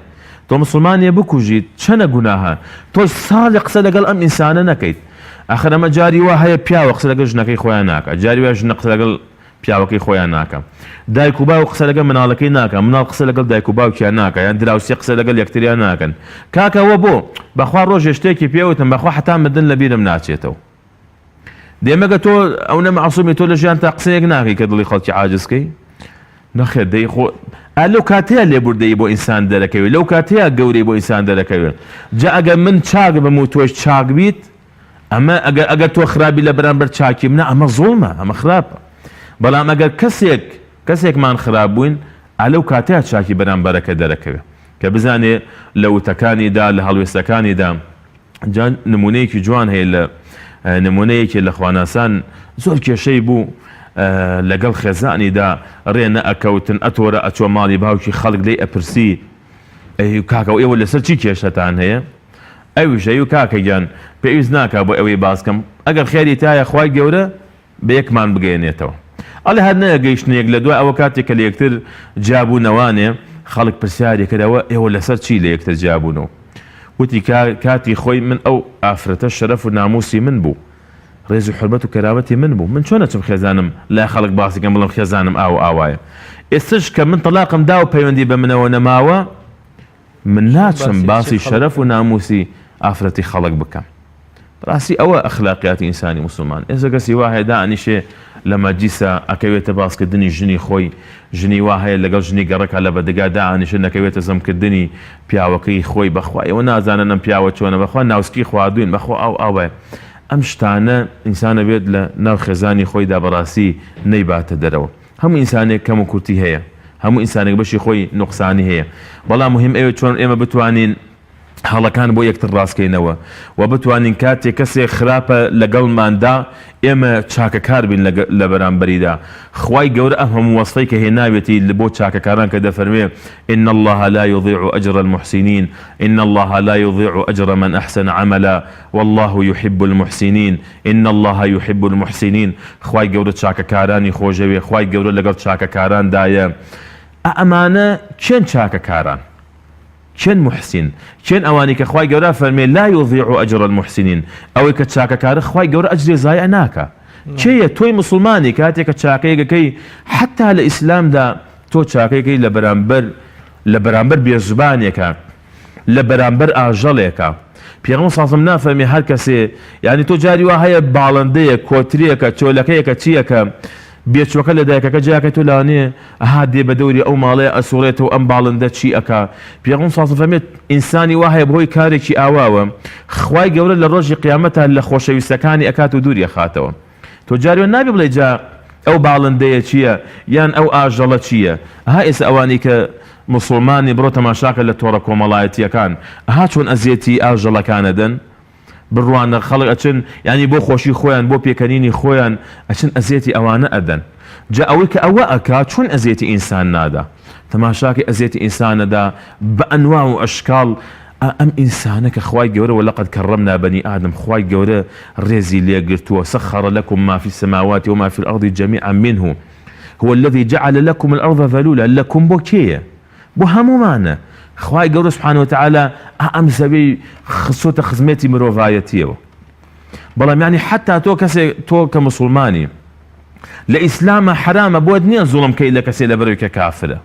تۆ مسلمانێ بکوژیت چەنە گوناهە، تۆ ساڵی قسە لەگەڵ ئەم ئینسانە نەکەیت. ئاخر ئەمە جاری وا هەیە پیاوە قسە لەگەڵ ژنەکەی خۆیان ناکە، جاری وایە ژنە قسە لەگەڵ پیاوەکەی خۆیان ناکە، دایک و باوک قسە لەگەڵ مناڵەکەی ناکە، مناڵ قسە لەگەڵ دایک و باوکیان ناکە، یان دراوسی قسە لەگەڵ یەکتریان ناکەن. کاکەوە بۆ بەخوا ڕۆژێ شتێکی پێوتم بەخوا حتا مردن لە بیرم ناچێتەوە. دێمەگە تۆ ئەو نەمەعسوومی تۆ لە ژیان تا قسەیەک ناکەی کە دڵی خەڵکی عاجزکەی. نەخێر دەی خۆ لەو کاتەیە لێبوردەیی بۆ ئینسان دەرەکەوێت، لەو کاتەیە گەورەی بۆ ئینسان دەرەکەوێت. جا ئەگەر من چاک بم و تۆش چاک بیت، ئەمە ئەگەر تۆ خراپی لە بەرامبەر چاکی منە ئەمە زوڵمە، ئەمە خراپە. بەڵام ئەگەر کەسێکمان خراپ بووین ئەلەو کاتەیە چاکی بەرامبەرەکە دەرەکەوێت کە بزانێ لە وتەکانیدا لە هەڵوێستەکانیدا. جا نمونەیەکی جوان هەیە لە نمونەیەکی لە خواناسان زۆر کێشەی بوو لەگەڵ خێزانیدا ڕێ نەئەکەوتن، ئەتۆرە ئەچۆ ماڵی باوکی خەڵک لێی ئەپرسی کاکە ئێوە لەسەر چی کێشەتان هەیە؟ ئەویش ئەو کاکە گیان پێویست ناکە بۆ ئەوەی باسکەم، ئەگەر خێری تایە خوای گەورە بە یەکمان بگەێنێتەوە. ئەڵێ هەر نەگەیشتنێک لە دوای ئەوە کاتێک کە لە یەکتر جابوونەوانێ خەڵک پرسیاری کردەوە ئێوە لەسەر چی لە یەکتر جابوونەوە؟ وتی کاتی خۆی من ئەو ئافرەتە شەرەف و ناموسی من بوو، ڕێز و حرمەت و کەرامەتی من بوو، من چۆن نەچم خێزانم لای خەڵک باسیکەم بڵم خێزانم ئاو ئاوایە. ئێستش کە من تەلاقم دا و پەیوەندی بە منەوە نەماوە، من ناچم باسی شەرەف و ناموسی ئافرەتی خەڵک بکەم. ڕاستی ئەوە ئەخلاقیاتی ئینسانی مسلمان. ئێستا کەسی وا هەیە دائنیشێ لە مەجلیسە ئەکەوێتە باسکردنی ژنی خۆی، ژنی وا هەیە لەگەڵ ژنی گەڕەکە لە بەدەگا دائنیشە نەکەوێتە زەمکردنی پیاوەکەی خۆی بەخوا ئێوە نازانن ئەم پیاوە چۆنە بەخوا ناوسکی خواردوین بەخوا ئاو ئاوە. ئەم شتانە ئینسانە بێت لە ناو خێزانی خۆیدا بەڕاستی نەیباتە دەرەوە. هەموو ئینسانێک کەم و کورتی هەیە، هەموو ئینسانێک بەشی خۆی نوقسانی هەیە، بەڵام مهم ئێوە چۆن ئێمە بتوانین هەڵەکان بۆ یەکتر ڕاستکەینەوە و بتوانین کاتێک کەسێک خراپە لەگەڵماندا ئێمە چاکەکار بین لە بەرامبەریدا. خوای گەورە ئەم هەموو وەسفەی کە هێناوێتی بۆ چاکەکاران کە دەفەرمێ إن الله لا يضيع أجر المحسنين إن الله لا يضيع أجر من أحسن عملا والله يحب المحسنين إن الله يحب المحسنين. خوای گەورە چاکەکارانی خۆشەوێ، خوای گەورە لەگەڵ چاکەکاراندایە. ئەمانە چەند چاکەکاران، چەند محسن، چەند ئەوانی کە خوای گەورە فەرمێ لا يضيع أجر المحسنين، ئەوەی کە چاکەکارە خوای گەورە ئەجرێ زایە ناکە. چێیە تۆی مسلمانی کاتێک کە چاکەیەکەکەی حتا لە ئیسلامدا تۆ چاکەیەکەی لە بەرامبەر بێزبانێکە، لە بەرامبەر ئاژەڵێکە. پێغەمبەر صلی الله علیه و سلم نافەرمێ هەر کەسێ، یعنی تۆ جاری وا هەیە باڵندەیە، کۆترێکە، چۆلەکەیەکە، چیەکە بێچوەکە لە دایکەکە جاکە تۆ لانێ ئەها دێ بە دەوری ئەو ماڵەیە ئەسوڕێتەوە ئەم باڵندە چی ئەکا. پێغەمبەر صلی الله علیه و سلم فەرمێت ئینسانی وا هەیە بەهۆی کارێکی ئاواوە خوای گەورە لە ڕۆژی قیامەتە لە خۆشەویستەکانی ئەکات و دووری ئەخاتەوە. تۆ جاریوە نابێ بڵێ جا ئەو باڵندەیە چییە یان ئەو ئاژەڵە چییە. ئەها ئێستا ئەوانی کە مسلمانی بڕۆ تەماشاکە لە تۆڕە کۆمەڵایەتیەکان ئەها چۆن ئەزیەتی ئاژەڵەکانە دەن، بڕوانە خەڵک ئەچن ینی بۆ خۆشی خۆیان بۆ پێکەنینی خۆیان ئەچن ئەزیەتی ئەوانە ئەدەن. جا ئەوەی کە ئەوە ئەکا چۆن ئەزیەتی ئینسان نادا، تەماشاکە ئەزیەتی ئینسانەدا بە ئەنواع و ئەشکاڵ. ئەم ئینسانە کە خوای گەورە وەلەقەد کەڕەمنا بەنی ئادەم، خوای گەورە ڕێزی لێگرتووە. سەخەڕ لەکم ما فی السەماوات وما فی الأرض جەمیعا منه هو الذي جعل لكم الأرض ذلولا. لەکم بۆ کێیە؟ بۆ هەمومانە. خوای گەورە سبحانه وتعالى ئەم زەوی خسۆتە خزمەتی مرۆڤایەتیەوە. بەڵام یعنی حتا تۆ کە مسلمانی لە ئیسلامە حرامە بۆت نییە زوڵمکەی لە کەسێ لەبەرەوەی کە کافرە،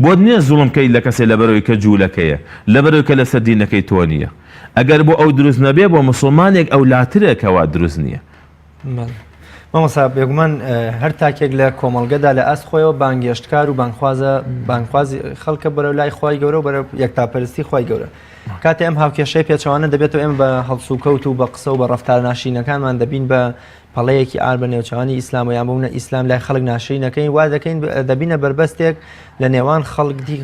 بۆت نییە زوڵمکەی لە کەسێ لەبەرەوەی کە جوولەکەیە، لەبەرەوەی کە لەسەر دینەکەی تۆ نییە. ئەگەر بۆ ئەو دروست نەبێ بۆ مسلمانێک ئەو لاترێکەوە دروست نییە. مامۆستا بێگومان هەر تاکێک لە کۆمەڵگەدا لە ئەست خۆیەوە بانگێشتکار و بانخوازی خەڵکە بەرەو لای خوای گەورە و بەرەو یەکتاپەرستی خوای گەورە. کاتێ ئەم هاوکێشەی پێچەوانە دەبێتەوە ئێمە بە هەڵسوکەوت و بە قسە و بە ڕەفتار ناشرینەکانمان دەبین بە پەڵەیەکی ئار بە نێوچەوانی ئیسلام و یان بوونە ئیسلام لای خەڵک ناشرینەکەین، وا دەکەین دەبینە بربەستێک لە نێوان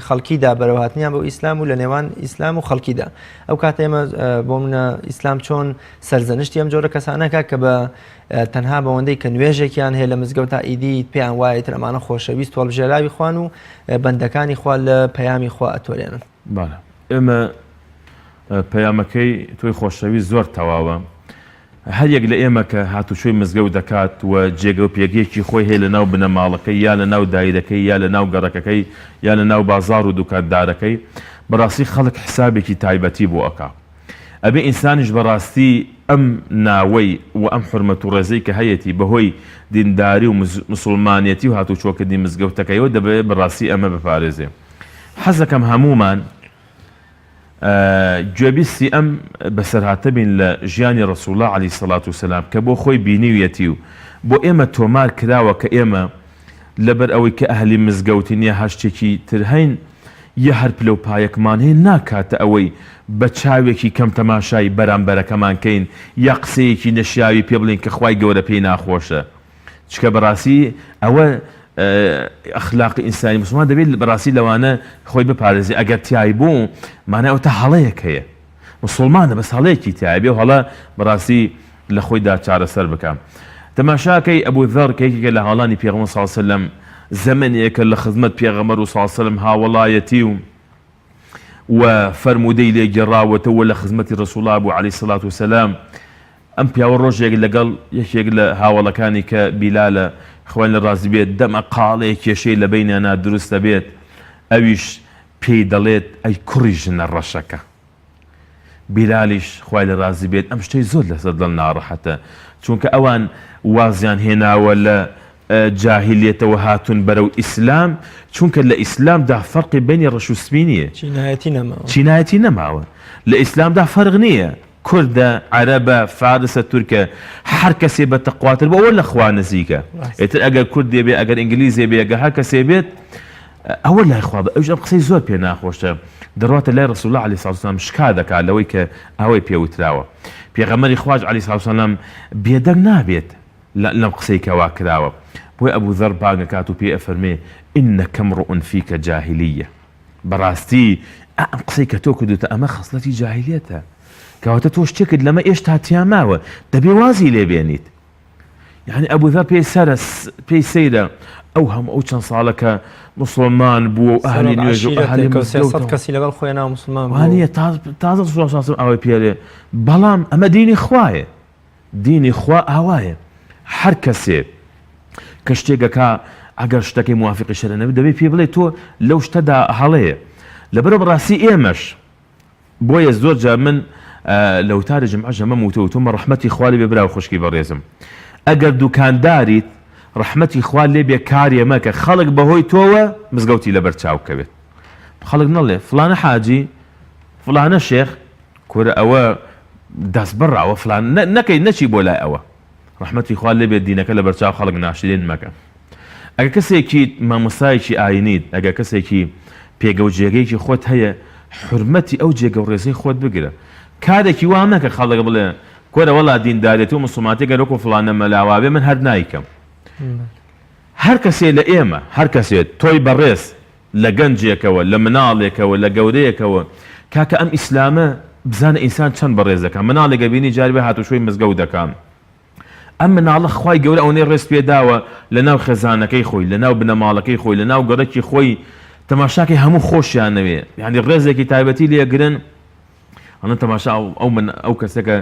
خەڵکیدا بەرەوهاتنیان بۆ ئیسلام و لە نێوان ئیسلام و خەڵکیدا. ئەو کاتە ئێمە بۆ منە ئیسلام چۆن سەرزەنشتی ئەم جۆرە کەسانەکە کە بە تەنها بەوەندەی کە نوێژێکیان هەیە لە مزگەوت ئیدی پێیان وایە تر ئەمانە خۆشەویست وەڵبژێراوی خوان و بەندەکانی خوا لە پەیامی خوا ئەتۆلێنن. باە ئێمە پەیامەکەی تۆی خۆشەویست زۆر تەواوە. هەر یەک لە ئێمە کە هاتوچۆی مزگەوت دەکات و جێگە و پێگەیەکی خۆی هەیە لە ناو بنەماڵەکەی یا لە ناو دایرەکەی یا لە ناو گەڕەکەکەی یا لە ناو بازار و دوکاندارەکەی، بەڕاستی خەڵک حسابێکی تایبەتی بۆ ئەکا. ئەبێ ئینسانیش بەڕاستی ئەم ناوەی و ئەم حرمەت و ڕێزەی کە هەیەی بەهۆی دینداری و مسلمانەتی و هاتوچۆکردنی مزگەوتەکەیەوە دەبێت بەڕاستی ئەمە بپارێزێ. حەزەکەم هەمومان گوێبیستی ئەم بەسەرهاتە بین لە ژیانی ڕەسوڵ الله عەلەیهی سەڵات وسەلام کە بۆ خۆی بینیویەتی و بۆ ئێمە تۆمار کراوە کە ئێمە لەبەر ئەوەی کە ئەهلی مزگەوتی نییە هەشتێکی تر هەین یە هەر پلە و پایەکمان هەیە ناکاتە ئەوەی بە چاوێکی کەم تەماشای بەرامبەرەکەمان کەین یا قسەیەکی نەشیاوی پێ بڵین کە خوای گەورە پێی ناخۆشە. چکە بەڕاستی ئەوە ئەخلاقی ئینسانی مسلمان دەبێت بەڕاستی لەوانە خۆی بپارێزی. ئەگەر تیای بوو مانای ئەوتە هەڵەیەک هەیە مسلمانە بەس هەڵەیەکی تیای بێ و هەڵە بەڕاستی لە خۆیدا چارەسەر بکەم. تەماشاکەی ئەبوو ذەر کەیەکێکە لە هاڵانی پێغەمبەر صلی الله علیه و سلم زەمانێکە لە خزمەت پێغەمبەر و صلی الله علیه و سلم هاوڵایەتی و فەرمودەی لێگەڕاوەتەوە لە خزمەتی ڕەسوڵ الله بوو عەلەیهی سەڵات وسەلام. ئەم پیاوە ڕۆژێک لەگەڵ یەکێک لە هاوڵەکانی کە بیلالە خوای لە ڕازی بێت دەمە قاڵەیە کێشەی لە بەینیانە دروستە بێت، ئەویش پێی دەڵێت ئەی کوڕی ژنە ڕەشەکە. بیلالیش خوای لە ڕازی بێت ئەم شتەی زۆر لەسەر دڵ ناڕەحەتە چونکە ئەوان وازیان هێناوە لە جاهلیەتەوە هاتون بەرەو ئیسلام چونکە لە ئیسلامدا فەرقی بینی ڕەش و سپی نییە چینایەتی نەماوە لە ئیسلامدا فەرق نییە کوردە عەرەبە فارسە تورکە هەر کەسێ بە تەقواتر بە ئەوە لە خوا نزیکە ئێتر ئەگەر کوردێ بێ ئەگەر ئینگلیزێ بێ ئەگەر هەر کەسێ بێت ئەوە لای خوا ئەوش ئەم قسەی زۆر پێ ناخۆشە دەڕاتە لای ڕەسوول الله عەلەیهی سەڵاتو وسەلام شکا دەکات لەوەی کە ئەوەی پێوتراوە پێغەمبەری خواش عەلەیهی سەڵاتو وسەلام بێدەنگ نابێت لەم قسەی کەوا کراوە بۆی ئەبوو ذەر باگە کات و پێ ئەفەرمێ ئینەکە امڕؤ فیکە جاهلیە بەڕاستی ئەم قسەی کە تۆ کردوتە ئەمە خەسڵەتی جاهلیەتە کەواتە تۆ شتێکت لەمە ئێشتا تیاماوە دەبێ وازی لێبێنیت یعنی ئەبوو ذەر پێی سەیرە ئەو هەموو ئەو چەند ساڵەکە مسلمان بووە و ئەهلی نوێژ و ئەهلی مزگەوت کەسی لەگەڵ خۆی ناو مسلمان وانە تازە سوڵاسم ئەوەی پێرێ بەڵام ئەمە دینی خوایە دینی خوا ئاوایە هەر کەسێ کە شتێکەکە ئەگەر شتەکەی موافقی شەرع نەبێت دەبێت پێ بڵێ تۆ لەو شتەدا هەڵەیە لەبەرەوە بەڕاستی ئێمەش بۆیە زۆر جا من لەو تارە جمعە ژەمە وتومە ڕەحمەتی خوا لێ بێ براو خوشکی بەڕێزم ئەگەر دوکانداریت ڕەحمەتی خوا لێ بێ کارێ مەکە خەڵک بەهۆی تۆوە مزگەوتی لەبەر چاوکەوێت خەڵک نەڵێ فلانە حاجی فلانە شێخ کورە ئەوە دەست بڕاوە فلان نەکەی نەچی بۆ لای ئەوە ڕەحمەتی خوا لێ بێت دینەکە لەبەر چاو خەڵک ناشرین مەکە ئەگە کەسێکی مامۆستایەکی ئاینیت ئەگە کەسێکی پێگە و جێگەیەکی خۆت هەیە حرمەتی ئەو جێگە و ڕێزەی خۆت بگرە کارێکی وا مەکە خەڵک بڵێ کۆرە وەڵا دیندارێت و مسلمانەتی گەرۆک و فلانە مەلاوابێ من هەر نایکەم هەر کەسێ لە ئێمە هەر کەسێت تۆی بەڕێز لە گەنجێکەوە لە مناڵێکەوە لە گەورەیەکەوە کاکە ئەم ئیسلامە بزانە ئینسان چەند بەڕێز دەکەم مناڵێکە بینی جاری بێ هاتوشۆی مزگەوت دەکەم ئەم مناڵە خوای گەورە ئەوەی ڕێز پێداوە لە ناو خێزانەکەی خۆی لە ناو بنەماڵەکەی خۆی لە ناو گەڕێکی خۆی تەماشاکەی هەموو خۆشیان نەوێ یعنی ڕێزێکی تایبەتی لێگرن ئەڵەن تەماشا ئەو کەسێکە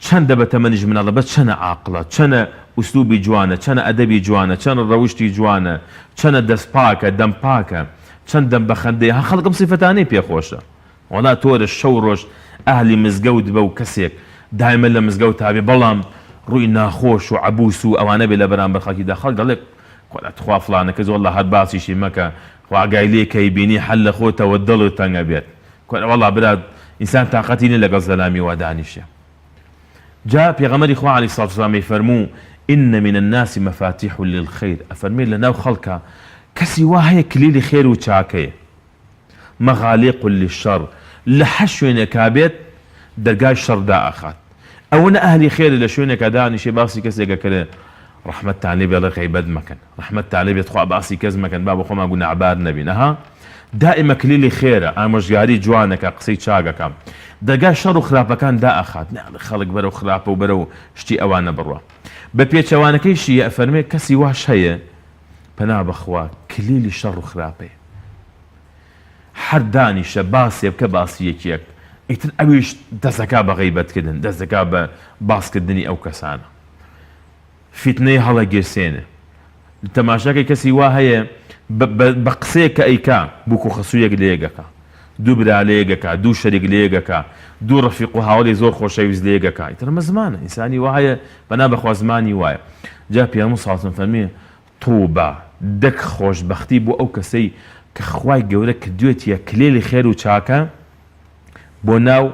چەندە بە تەمەنیش مناڵە بە چەنە عاقڵە چەنە ئوسلوبی جوانە چەنە ئەدەبی جوانە چەنە ڕەوشتی جوانە چەنە دەست پاکە دەم پاکە چەند دەم بەخەندەیە هە خەڵکم سیفەتانەی پێخۆشە وەڵا تۆرە شەو ڕۆژ ئەهلی مزگەوت بە و کەسێک دایمە لە مزگەوت تابێ بەڵام ڕووی ناخۆش و عەبوس و ئەوانە بێ لە بەرامبەر خەڵکیدا خەڵک دەڵێ خوا فڵانەکە زۆر لە هەر باسیشی مەکە خواگای لێکەی بینی هەل لە خۆتەوە دڵت تەنگە بێت وەڵا برات ئینسان تااقەتی نە لەگەڵ زەلامی وا دانیشە جا پێغەمبەری خوا عەلەیهی سەڵاتو وسەلام فەرموو إن من الناس مفاتيح للخير أفرمي لنا خلقها كسي واهي كليل خير وشاكي مغاليق للشر لحشوين كابيت درقاي الشر دا أخات أو أنا أهلي خير لشوين كداني شي باسي كسي كلا رحمة تعالي بيلا غيبد مكان رحمة تعالي بيتخوى باسي كز مكان بابو خما قلنا عباد نبينا دائما كليل خير أنا مش قاري جوانك قصي شاقك دقا شر وخرابه كان دا أخات خلق برو خرابه وبرو شتي أوانا بروا بەپێچەوانەکەیشی ئەفەرمێ کەسی واش هەیە پەنا بەخوا کلیلی شەڕ و خراپێ هەر دانیشە باسێ بکە باسی یەکێک ئیتر ئەویش دەستەکا بە غەیبەتکردن دەستەکا بە باسکردنی ئەو کەسانە فیتنەی هەڵەگێسێنێ تەماشاکەی کەسی وا هەیە بە قسەیە کە ئەیکا بووکو خەسوویەک لێگەکە دوو برا لێگەکە دوو شەریک لێگەکە دوو ڕەفیق و هاوڵی زۆر خۆشەویست لێگەکە ئیترمە زمانە ئینسانی وایە بەنا بەخوا زمانی وایە جا پێغەمبەر سەڵڵاهو عەلەیهی وسەلەم فەرمێ توبە دەک خۆشبەختی بۆ ئەو کەسەی کە خوای گەورە کردوێتیە کلێلی خێر و چاکە بۆ ناو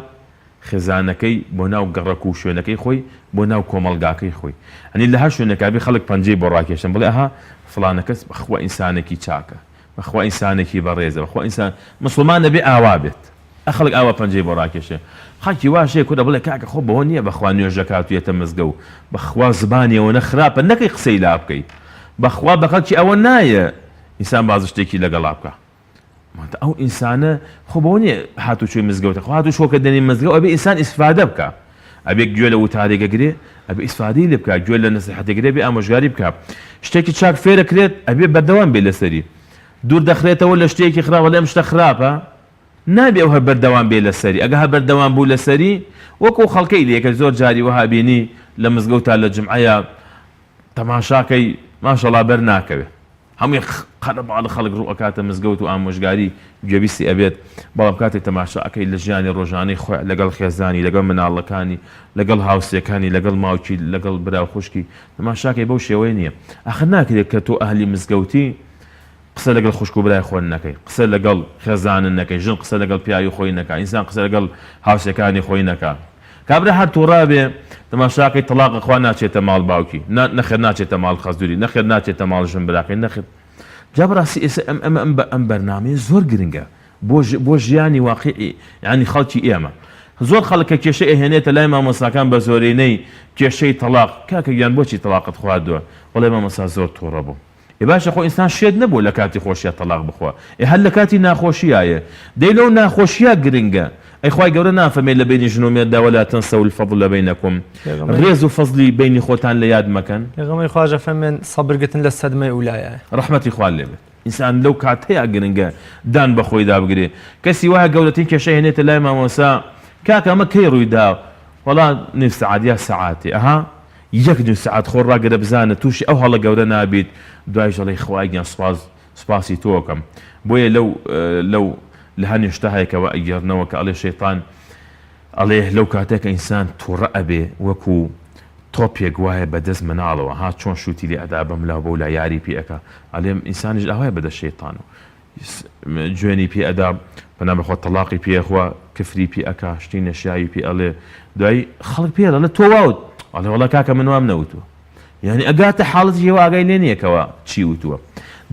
خێزانەکەی بۆ ناو گەڕەک و شوێنەکەی خۆی بۆ ناو کۆمەڵگاکەی خۆی ئەنی لە هەر شوێنێکا بێ خەڵک پەنجەی بۆ ڕاکێشن بڵێ ئەها فڵانە کەس بەخوا ئینسانێکی چاکە بەخوا ئینسانێکی بەڕێزە بەخوا ئینسان مسلمان نەبێ ئاوا بێت ئەخەڵک ئاوا پەنجەی بۆ ڕاکێشێ خەڵکی واشەیە کورە بڵێ کاکە خۆ بەوە نییە بەخوا نوێژە کاتوێتە مزگە و بەخوا زبانیەوە نەخراپە نەکەی قسەی لا بکەیت بەخوا بە خەڵکی ئەوە نایە ئینسان باز شتێکی لەگەڵا بکە ئەو ئینسانە خۆ بەوە نییە هاتوچۆی مزگەوتە خۆ هاتو شۆکە دەنی مزگە ئەبێ ئینسان ئیسفادە بکە ئەبێ گوێ لە وتارێکەگرێ ئەبێ ئیسفادەی لێ بکە گوێ لە نەسیحەتێکگرێ بێ ئامۆژگاری بکە شتێکی چاک فێرەکرێت ئەبێ بەردەوام بێ لەسەری دوور دەخرێتەوە لە شتێکی خراپە لەم شتە خراپە نابێ ئەو هەر بەردەوام بێ لەسەری ئەگە هەر بەردەوام بوو لەسەری وەکو خەڵکەی لێکە زۆر جاری وەها بینی لە مزگەوتا لە جمعەیە تەماشاکەی ماشەڵڵا بەر ناکەوێ هەمووی قەرەباڵە خەڵک ڕوو ئەکاتە مزگەوت و ئامۆژگاری گوێبیستی ئەبێت بەڵام کاتێک تەماشاکەی لە ژیانی ڕۆژانەی خۆی لەگەڵ خێزانی لەگەڵ مناڵەکانی لەگەڵ هاوسێکانی لەگەڵ ماوکی لەگەڵ براو خوشکی تەماشاکەی بەو شێوەیە نییە ئاخر ناکرێت کە تۆ ئەهلی مزگەوتی قسە لەگەڵ خوشک و برای خۆن نەکەی قسە لەگەڵ خێزانن نەکەی ژن قسە لەگەڵ پیاوی خۆی نەکە ئینسان قسە لەگەڵ هاوسێکانی خۆی نەکە کابرا هەر تووڕابێ تەماشاکەی تەلاق خوا ناچێتە ماڵ باوکی نەخێر ناچێتە ماڵ خەزدوری نەخێر ناچێتە ماڵ ژن براکەی نەخێر جا بەڕاستی ئێستا ئەم بەرنامەیە زۆر گرنگە بۆ ژیانی واقعی یعنی خەڵکی ئێمە زۆر خەڵکە کێشەی ئەهێنێتە لای مامۆستاکان بە زۆرینەی کێشەی تەلاق کاکە گیان بۆچی تەلاقت خواردووە وەڵێ مامۆستا زۆر تووڕە بوو باشە خۆ ئینسان شێت نەبوو لە کاتی خۆشیە تەلاق بخوا هەر لە کاتی ناخۆشیایە دەی لەو ناخۆشیە گرنگە ئەی خوای گەورە نافەرمێت لە بینی ژن و مێردا وەلا تەنسەو الفەضل بەینەکم ڕێز و فەزلی بینی خۆتان لە یاد مەکەن پێغەمبەری خوا فەرمێن سەبرگرتن لە سەدمەی ئولایە ڕەحمەتی خوا لێ بێت ئینسان لەو کاتەیە گرنگە دان بە خۆی دابگرێ کەسی وایە گەورەترین کێشەی هێنێتە لای مامۆستا کاکە ئەمە کەی ڕوویدا وەڵا نصف سەعات یا سەعاتی ئەها یەک دو سەعات خۆ ڕاگەرە بزانە تووشی ئەو هەڵە گەورە نابیت دوای ژەڵی خوای گیان سوپاسی تۆکەم بۆیە لەو لە هەنیشتە هەیەکەوە ئەگەرنەوە کە ئەڵێ شەیطان ئەڵێ لەو کاتێکە ئینسان تووڕە ئەبێ وەکو تۆپێک وایە بەدەست مناڵەوە ها چۆن شووتی لێ ئەدا بەم لاو بە و لا یاری پێ ئەکا ئەڵێم ئینسانیش ئەوایە بەدەست شەیطان و جوێنی پێ ئەدا پەنا بەخۆ تەلاقی پێخوا کفری پێ ئەکا شتی نەشیایی پێ ئەڵێ دوای خەڵک پێ ئەڵێ تۆ واوت ئەڵێ وەڵا کاکە من وام نەوتووە یعنی ئەگاتە حاڵەتی هێوا ئاگای لێ نییەکەوە چی وتووە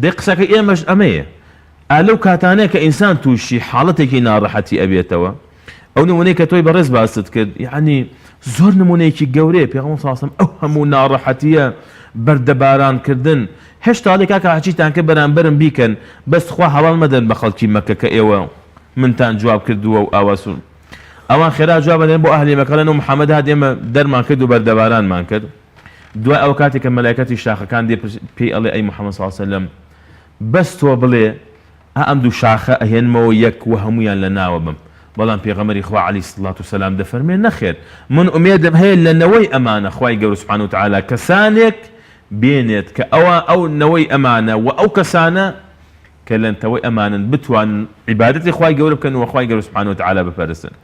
دەی قسەکە ئێمەش ئەمەیە ئالەو کاتانەیە کە ئینسان تووشی حاڵەتێکی ناڕەحەتی ئەبێتەوە ئەو نمونەی کە تۆی بەڕێز باست کرد یعنی زۆر نمونەیەکی گەورەیە پێغەمبەر صلی الله علیه و سلم ئەو هەموو ناڕەحەتیە بەردەبارانکردن هێشتا لێ کاکە حەچیتان کە بەرامبەرم بیکەن بەس خوا هەواڵ مەدەن بە خەڵکی مەکە کە ئێوە منتان جواب کردووە و ئاواسون ئەوان خێرا جواب بدەن بۆ ئەهلی مەکەڵەن و محەممەد هات ئێمە دەرمان کرد و بەردەبارانمان کرد دوای ئەو کاتێک کە مەلایکەتی شاخەکان دێ پێی ئەڵێ ئەی محەممەد صلی الله علیه و سلم بەس تۆ بڵێ ئەم دوو شاخە ئەهێنمەوە یەک و هەمویان لە ناوە بم بەڵام پێغەمبەری خوا عەلەیهی سڵات و سەلام دەفەرمێ نەخێر من ئومێدم هەیە لە نەوەی ئەمانە خوای گەورە سوبحانە و تەعالا کەسانێک بێنێت کە ئەو نەوەی ئەمانە و ئەو کەسانە کە لەنتەوەی ئەمانن بتوان عیبادەتی خوای گەورە بکەن و خوای گەورە سوبحانە و تەعالا بپەرستن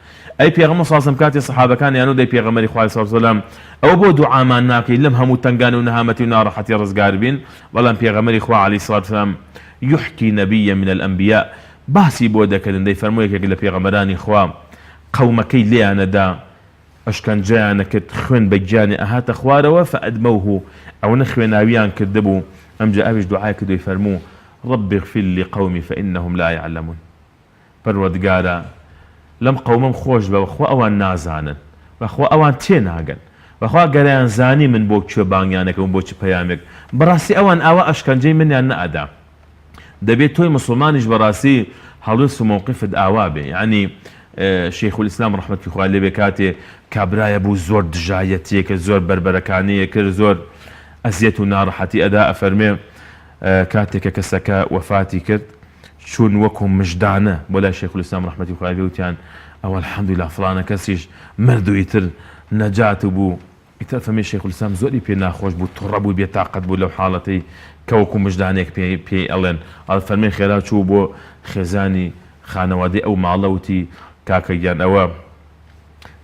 ئەی پێغەمبەر صلی الله علیه و سلم کاتی سەحابەکان یانو دەی پێغەمبەری خوا صلی الله علیه و سلم ئەو بۆ دوعامان ناکەی لەم هەموو تەنگان و نەهامەتی و ناڕەحەتی ڕزگار بین بەڵام پێغەمبەری خوا عەلەیهی سڵات و سلام يحكي نبيا من الأنبياء باسي بودا كدن دي فرمويك يقول بيغمراني خوام قومكي ليانا دا اشكان جانا كت خوين بجاني اهات اخواروا فأدموه او نخوين اويان كدبو ام جاء افش دعاء كدو يفرموه رب اغفر لي قومي فإنهم لا يعلمون برود قالا لم قومم خوش بخوا اوان نازانا بخوا اوان تيناغن بخوا قالان زاني من بوك شو بانيانك ومن بوك بيامك براسي اوان اوا اشكان جاي مني ان ادا دەبێت تۆی مسلمانیش بەڕاستی هەڵوێست و مووقفت ئاوا بێ یعنی شیخ الئیسلام ڕەحمەتی خوا لێ بێ کاتێ کابرایە بوو زۆر دژایەتیەکە زۆر بربەرەکانەیە کرد زۆر ئەزیەت و ناڕەحەتی ئەدا ئەفەرمێ کاتێکە کەسەکە وەفاتی کرد چوون وەکو مژدانە بۆ لای شیخ الئیسلام ڕەحمەتی خوا لێ وتیان ئەوە الحەمدولیلا فڵانە کەسیش مرد و ئیتر نەجات بوو ئیتر فەرمێ شیخ الئیسلام زۆری پێ ناخۆش بوو تووڕە بوو بێتاقەت بوو لەو حاڵەتەی کەوەکو مژدانێک پێی ئەڵێن فەرمێ خێرا چوو بۆ خێزانی خانەوادەی ئەو ماڵەوتی کاکە گیان ئەوە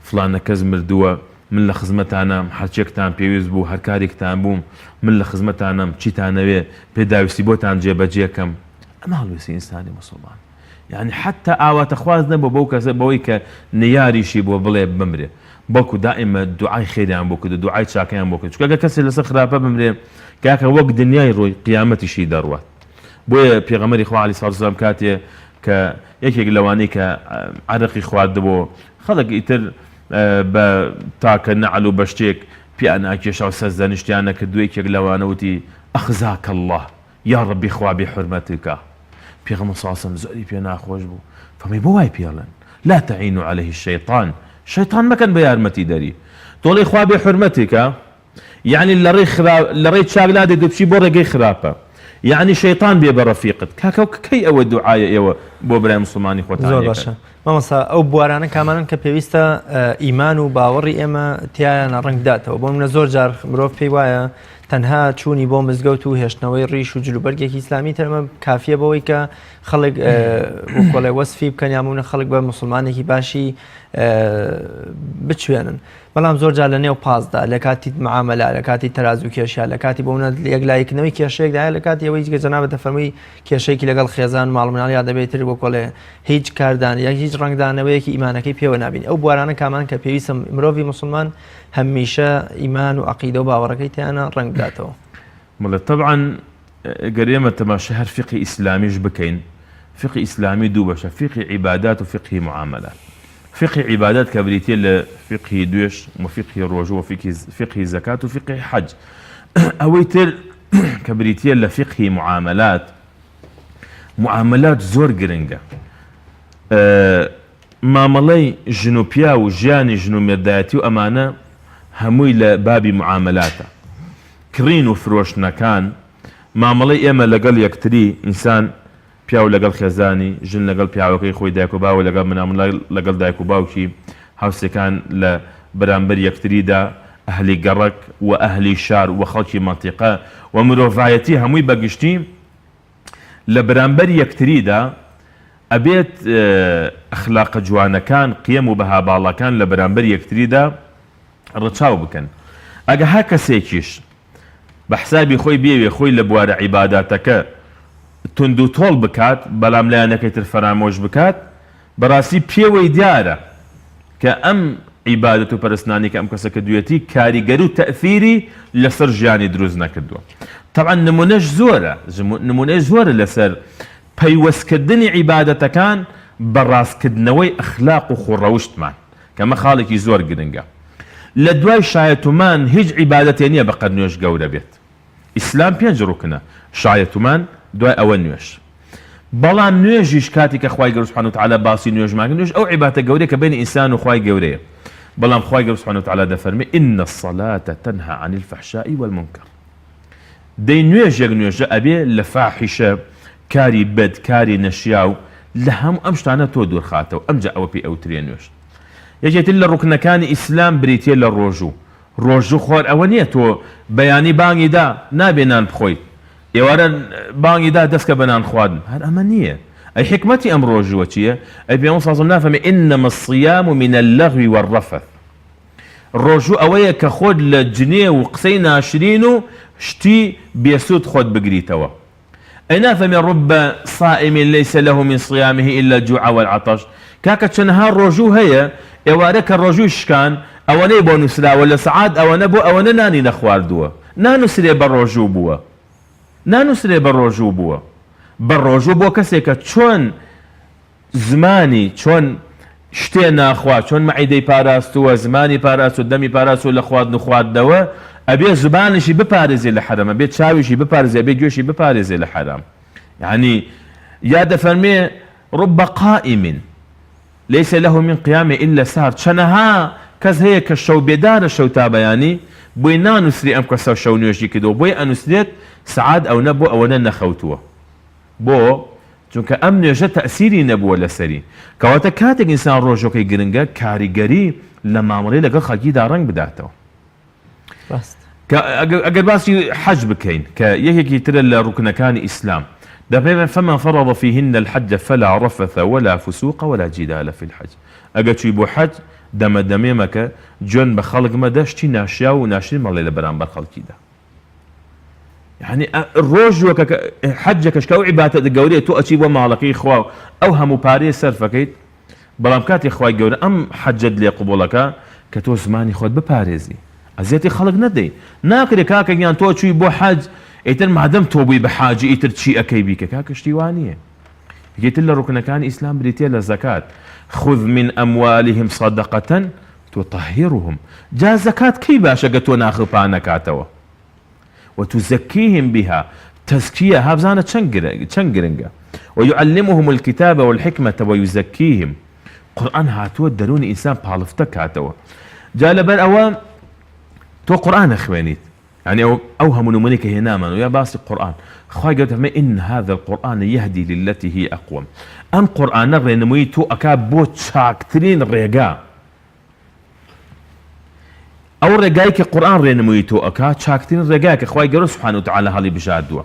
فڵانە کەس مردووە من لە خزمەتانم هەرچێکتان پێویست بوو هەر کارێکتان بووم من لە خزمەتانم چیتانەوێ پێداویستی بۆتان جێبەجێکەم ئەمە هەڵوێستی ئینسانی مسلمان یعنی حتا ئاواتە خواز نەبوو بەو کەسە بەوەی کە نەیاریشی بۆ بڵێ بمرێ بەڵکو دائیمە دوعای خێریان بۆ کرد دوعای چاکەیان بۆ کرد چونکە کەسێک لەسەر خراپە بمرێ کاکە وەک دنیای ڕۆی قیامەتیشی دەڕوات بۆیە پێغەمبەری خوا عەلەیهی سڵات و سەلام کاتێ کە یەکێک لەوانەی کە عەرەقی خواردبوو خەڵک ئیتر بە تاکە نەعەل و بە شتێک پیان ناکێشا و سەرزەنیشتیان نەکرد یەکێک لەوانە وتی ئەخزاکە الله یا ڕەبی خوا بحورمەتیکە پێغەمبەر صلی الله علیه و سلم زۆری پێ ناخۆش بوو فەرمووی بۆ وای پێڵێن لا تعینوا عەلەیهی الشەیطان شەیطان مەکەن بە یارمەتی دەری تۆڵی خوا بحورمەتیکە يعني لري شاغلات دبشي بو رقي خرافه يعني شيطان بي برفيقت كاكو كي او الدعاء ايوه بو براي مسلماني خوتاني مامەسا ئەو بوارانە کامانن کە پێویستە ئیمان و باوەڕی ئێمە تیایانە ڕنگداتەوە بۆ منە زۆر جار مرۆڤ پێی وایە تەنها چوونی بۆ مزگەوت و هێشتنەوەی ڕیش و جلوبەرگێکی ئیسلامی تەرمە کافیە بەوەی کە خەڵک کۆڵێ وەسفی بکەن یامونە خەڵک بە مسلمانێکی باشی بچوێنن بەڵام زۆر جار لە نێو پازدا لە کاتی معاملە لە کاتی تەراز و کێشیا لە کاتی بۆ منە یەکلایەکنەوەی کێشەیەکدایە لە کاتی ئەوەی کە جەنابەت دەفەرمووی کێشەیەکی لەگەڵ خێزان ماڵمناڵ یا دەبێتتر بۆ کۆڵێ هیچ کاردان یا هیچ ڕنگدانەوەیەکی ئیمانەکەی پێوە نابین ئەو بوارانە کامان کە پێویستە مرۆڤی مسلمان هەمیشە ئیمان و عەقیدە و باوەڕەکەی تیانە ڕنگ بداتەوە. مڵێ طبعا گەرێمە تەماشا هەر فقی ئیسلامیش بکەین فقی ئیسلامی دوو بەشە فقی عیبادات و فقی معاملات. فقه عبادات كبريتين لفقه دوش وفقه الرجوع وفقه زكاة وفقه حج اويتر كبريتين لفقه معاملات زور جرنجا معاملي جنوبيا وجاني جنومرداتي وامانه هموي لبابي معاملاته كرين وفروشنا كان معاملي اما لقل يكتري انسان پیاو لەگەڵ خێزانی ژن لەگەڵ پیاوەکەی خۆی دایک و باوە لەگەڵ منامن لەگەڵ دایک و باوکی هاوسەکان لە بەرامبەر یەکتریدا ئەهلی گەڕک و ئەهلی شار و خەڵکی مەنتیقە و مرۆڤایەتی هەمووی بەگشتی لە بەرامبەر یەکتریدا ئەبێت ئەخلاقە جوانەکان قیەم و بەها باڵەکان لە بەرامبەر یەکتریدا ڕەچاو بکەن. ئەگە هەر کەسێکیش بە حسابی خۆی بێوێ خۆی لە بوارە عیباداتەکە تند و تۆڵ بکات بەڵام لایەنەکەی تر فەرامۆش بکات بەڕاستی پێوەی دیارە کە ئەم عیبادەت و پەرستنانی کە ئەم کەسە کردوویەتی کاریگەری و تەئثیری لەسەر ژیانی دروست نەکردووە. طبعا نمونەش زۆرە لەسەر پەیوەستکردنی عیبادەتەکان بە ڕاستکردنەوەی ئەخلاق و خوڕەوشتمان کە ئەمە خاڵێکی زۆر گرنگە. لە دوای شایەتومان هیچ عیبادەتێ نییە بەقەد نوێژ گەورە بێت. ئیسلام 5 ڕوکنە شایەتومان دوای ئەوە نوێش بەڵام نوێژیش کاتی کە خوای گەورە سوبحانه وتعالى باسی نوێژماکە نوێژ ئەو عیبادەتە گەورەیە کە بین ئینسان و خوای گەورەیە بەڵام خوای گەورە سوبحانه وتعالى دەفەرمێ إن الصلاة تنهى عن الفحشاء والمنكر. دەی نوێژێک نوێژە ئەبێ لە فاحیشە کاری بەد کاری نەشیاو لە هەموو ئەم شتانە تۆ دوورخاتەوە ئەمجا ئەوە پێی ئەوترێ نوێژ. یەکێتر لە ڕوکنەکانی ئیسلام بریتیە لە ڕۆژوو خۆر ئەوە نییە تۆ بەیانی بانگیدا نابێ نان بخۆیت ئێوارە بانگیدا دەستکە بەنان خواردن هەر ئەمە نییە. ئەی حکمەتی ئەم ڕۆژوە چییە؟ ئەی پێغەمبەر صلی الله علیه و سلم نافەرمێ إنما الصيام من اللغو والرفث. ڕۆژوو ئەوەیە کە خۆت لە جنێ و قسەی ناشرین و شتی بێسوود خۆت بگریتەوە. ئەی نافەرمێ رب صائم ليس له من صيامه إلا الجوع والعطش. کاکە چەندها ڕۆژوو هەیە ئێوارە کە ڕۆژووی شکان ئەوەنەی بۆ نووسراوە لە سەعات ئەوەنە بۆ ئەوەنە نانی نەخواردووە نانووسرێ بە ڕۆژوو بووە نانووسرێ بە ڕۆژوو بووە بە ڕۆژوو بۆ کەسێکە چۆن زمانی چۆن شتێ ناخوا چۆن مەعیدەی پاراستووە زمانی پاراست و دەمی پاراست و لە خواردن و خواردنەوە ئەبێ زبانشی بپارێزێ لە حرام ئەبێ چاویشی بپارێزێ ئەبێ گوێشی بپارێزێ لە حرام. یعنی یا دەفەرمێ رب قائم ليس له من قيامه إلا سهر. چەنەها کەس هەیە کە شەو بێدارە شەو تا بەیانی بۆی نانووسری ئەم کەسە شەو نوێژی کردەوە بۆی ئەنووسرێت سعاد ئەو نەبوو ئەوەنە نەخەوتووە بۆ چونکە ئەم نوێژە تەئسیری نەبووە لەسەری کەواتە کاتێک ئینسان ڕۆژەکەی گرنگە کاریگەری لە مامەڵەی لەگەڵ خەڵکیدا ڕەنگ بداتەوە. ئەگەر باسی حەج بکەین کە یەکێکی ترە لە ڕوکنەکانی ئیسلام دەفەرمێ فمن فرض فيهن الحج فلا رفث ولا فسوق ولا جدال في الحج. ئەگە چووی بۆ حەج دەمەدەمێمەکە جوێن بە خەڵک مەدە شتی ناشیا و ناشرین مەڵێ لە بەرامبەر خەڵکیدا. يعني ڕۆژ وەکە حەجەکەش کە ئەو عیبادەتە گەورەیە تۆ ئەچی بۆ ماڵەکەی خوا و ئەو هەموو پارەیە سەرفەکەیت بەڵام کاتی خوای گەورە ئەم حەجەت لێ قبوڵەکە کە تۆ زمانی خۆت بپارێزی ئەزیەتی خەڵک نەدەی ناکرێ کاکە گیان تۆ چووی بۆ حەج ئیتر مادەم تۆ بووی بە حاجی ئیتر چی ئەەکەی بیکە کاکە شتی وانییە. یەکێتر لە ڕوکنەکانی ئیسلام بریتیە لە زەکات خذ من أموالهم صدقة تطهرهم. جا زەکات کەی باشە گە تۆ ناخپان نەکاتەوە وتزكيهم بها تزكية هابزانة چەند گرنگە ويعلمهم الكتاب والحكمة ويزكيهم. قرآن هاتووە دەرونی ئینسان پاڵفتە کاتەوە. جا لەبەر ئەوە تۆ قورئان ئەخوێنیت يعني او هم نمونيك هنا من ويا باس القران خواي قلت ان هذا القران يهدي للتي هي اقوم ام قران رنميتو اكا بو تشاكترين ريغا او ريغايك قران رنميتو اكا تشاكترين ريغاك خواي قال سبحانه وتعالى هلي بجادوا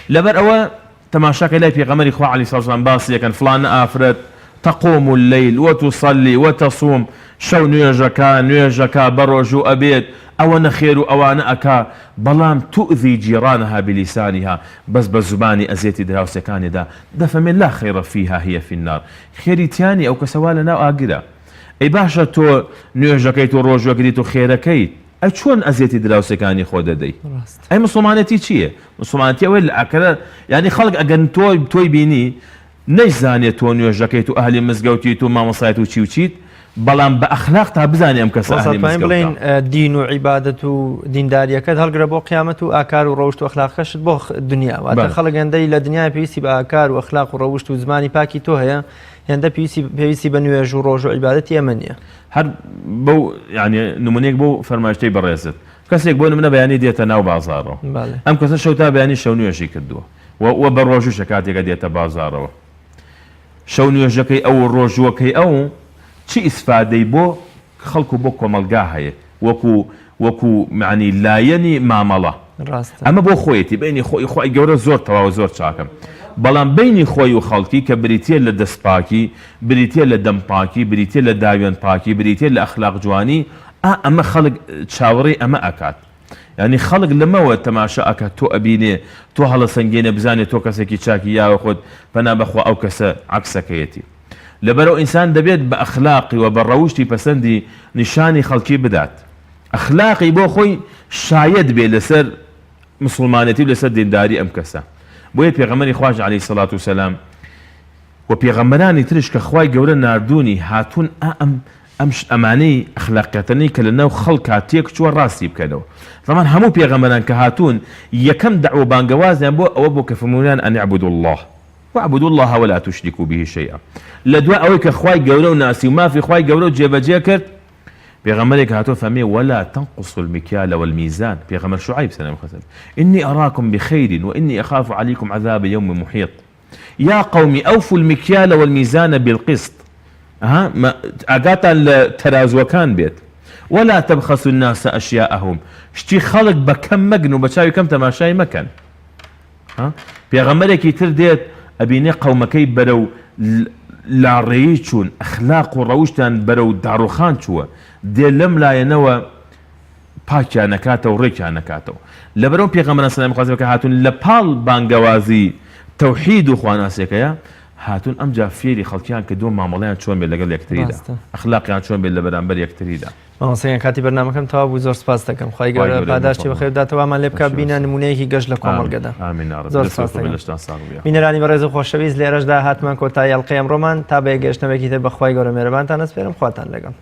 لبر او تماشاك لا في غمر اخوا عليه الصلاه والسلام باسي كان فلان افرد تقوم الليل وتصلي وتصوم شو نيجكا بروجو أبيت أو أنا خير أو أنا أكا بلام تؤذي جيرانها بلسانها بس بزباني أزيتي دها وسكاني ده فمن لا خير فيها هي في النار خيري تاني أو كسوالنا أقرأ أي باشا تو نيجكي تو روجو كديتو خيركي أي شون أزيتي دها وسكاني خود دي أي مسلمانتي چية مسلمانتي أول أكرا يعني خلق أجن توي بيني نيزاني تو نيجكي تو أهل مزقوتي تو ما مصايتو چي وچيت بەڵام بە ئەخلاق تا بزانێ ئەم کەسە بڵێن دین و عیبادەت و دینداریەکەت هەڵگرە بۆ قیامەت و ئاکار و ڕەوشت و ئەخلاقەشت بۆ دنیا واتە خەڵک هێندەی لە دنیای پێویستی بە ئاکار و ئەخلاق و ڕەوشت و زمانی پاکی تۆ هەیە هێندە پێویستی بە نوێژ و ڕۆژ و عیبادەتی ئەمە نییە هەر بەو یعنی نمونەیەک بۆ فەرمایشتەی بەڕێزت کەسێک بۆ نمونە بەیانی دێتە ناو بازاڕەوە ئەم کەسە شەو تا بەیانی شەو نوێژی کردووە و بە ڕۆژوشە کاتێکە دێتە بازاڕەوە شەو نوێژەکەی ئەو ڕۆژوەکەی ئەو چی ئیسفادەی بۆ خەڵکو بۆ کۆمەلگا هەیە وەکو معنی لایەنی مامەڵە ئەمە بۆ خۆیەتی بینی خۆی خۆی گەورە زۆر تەواو زۆر چاکەم بەڵام بینی خۆی و خەڵکی کە بریتە لە دەستپاکی بریتە لە دەمپاکی بریتە لە داوێن پاکی بریتە لە ئەخلاق جوانی ئەمە خەڵک چاوەڕێی ئەمە ئەکات یعنی خەڵک لەمەوە تەماشا ئەکات تۆ ئەبینێ تۆ هەڵە سەنگێنە بزانێت تۆ کەسێکی چاکی یاوە خۆت پەنا بەخوا ئەو کەسە عەکسەکەیەتی لەبەرەوە ئینسان دەبێت بە ئەخلاقی و بە ڕەوشتی پەسەندی نیشانی خەڵکی بدات ئەخلاقی بۆ خۆی شاید بێ لەسەر مسلمانەتی و لەسەر دینداری ئەم کەسە بۆیە پێغەمبەری خواش عەلەیهی سەڵات وسەلام و پێغەمبەرانی ترش کە خوای گەورە ناردوونی هاتوون ئەمانەی ئەخلاقیەتەنەی کە لەناو خەڵکا تێک چووە ڕاستی بکەنەوە زەمان هەموو پێغەمبەران کە هاتوون یەکەم دەعوە بانگەوازیان بۆ ئەوە بۆ کە فەرموویان ئەن اعبدوا الله واعبدوا الله ولا تشركوا به شيئا لدواء اويك اخواي قولوا ناسي وما في اخواي قولوا جيبا كرت بيغمرك هاتو فمي ولا تنقصوا المكيال والميزان بيغمر شعيب سلام خسر اني اراكم بخير واني اخاف عليكم عذاب يوم محيط يا قوم اوفوا المكيال والميزان بالقسط ما اقاتا التراز وكان بيت ولا تبخسوا الناس اشياءهم شتي خلق بكم مجن وبشاوي كم تماشاي مكان بيغمرك يترديت ئەبینێ قەومەکەی بەرەو لاڕێیی چوون ئەخلاق و ڕەوشتان بەرەو داڕوخان چووە دێ لەم لایەنەوە پاکیان نەکاتەوە و ڕێکیان نەکاتەوە لەبەرەوە پێغەمبەر سەلام خوازم کە هاتوون لە پاڵ بانگەوازی تەوحید و خواناسیەکەیە هاتوون ئەمجا فێری خەڵکیان کردووە مامەڵەیان چۆن بێت لەگەڵ یەکتریدا ئەخلاقیان چۆن بێت لە بەرامبەر یەکتریدا مامۆستایان کاتی بەرنامەکەم تەواو بوو زۆر سپاس دەکەم خوای گەورە پاداشتی بەخێر بداتەوەمان لێ بکات بینە نمونەیەکی گەشت لە کۆمەڵگەدا زۆر سپاس دەکەم بینەرانی بەڕێز و خۆشەویست لێرەشدا هاتمان کۆتایی ئەڵقەی ئەمڕۆمان تا بە یەک گەشتنەوەیەکی تر بەخوای گەورە مێرەبانتان ئەسپێرم خواتان لەگەڵ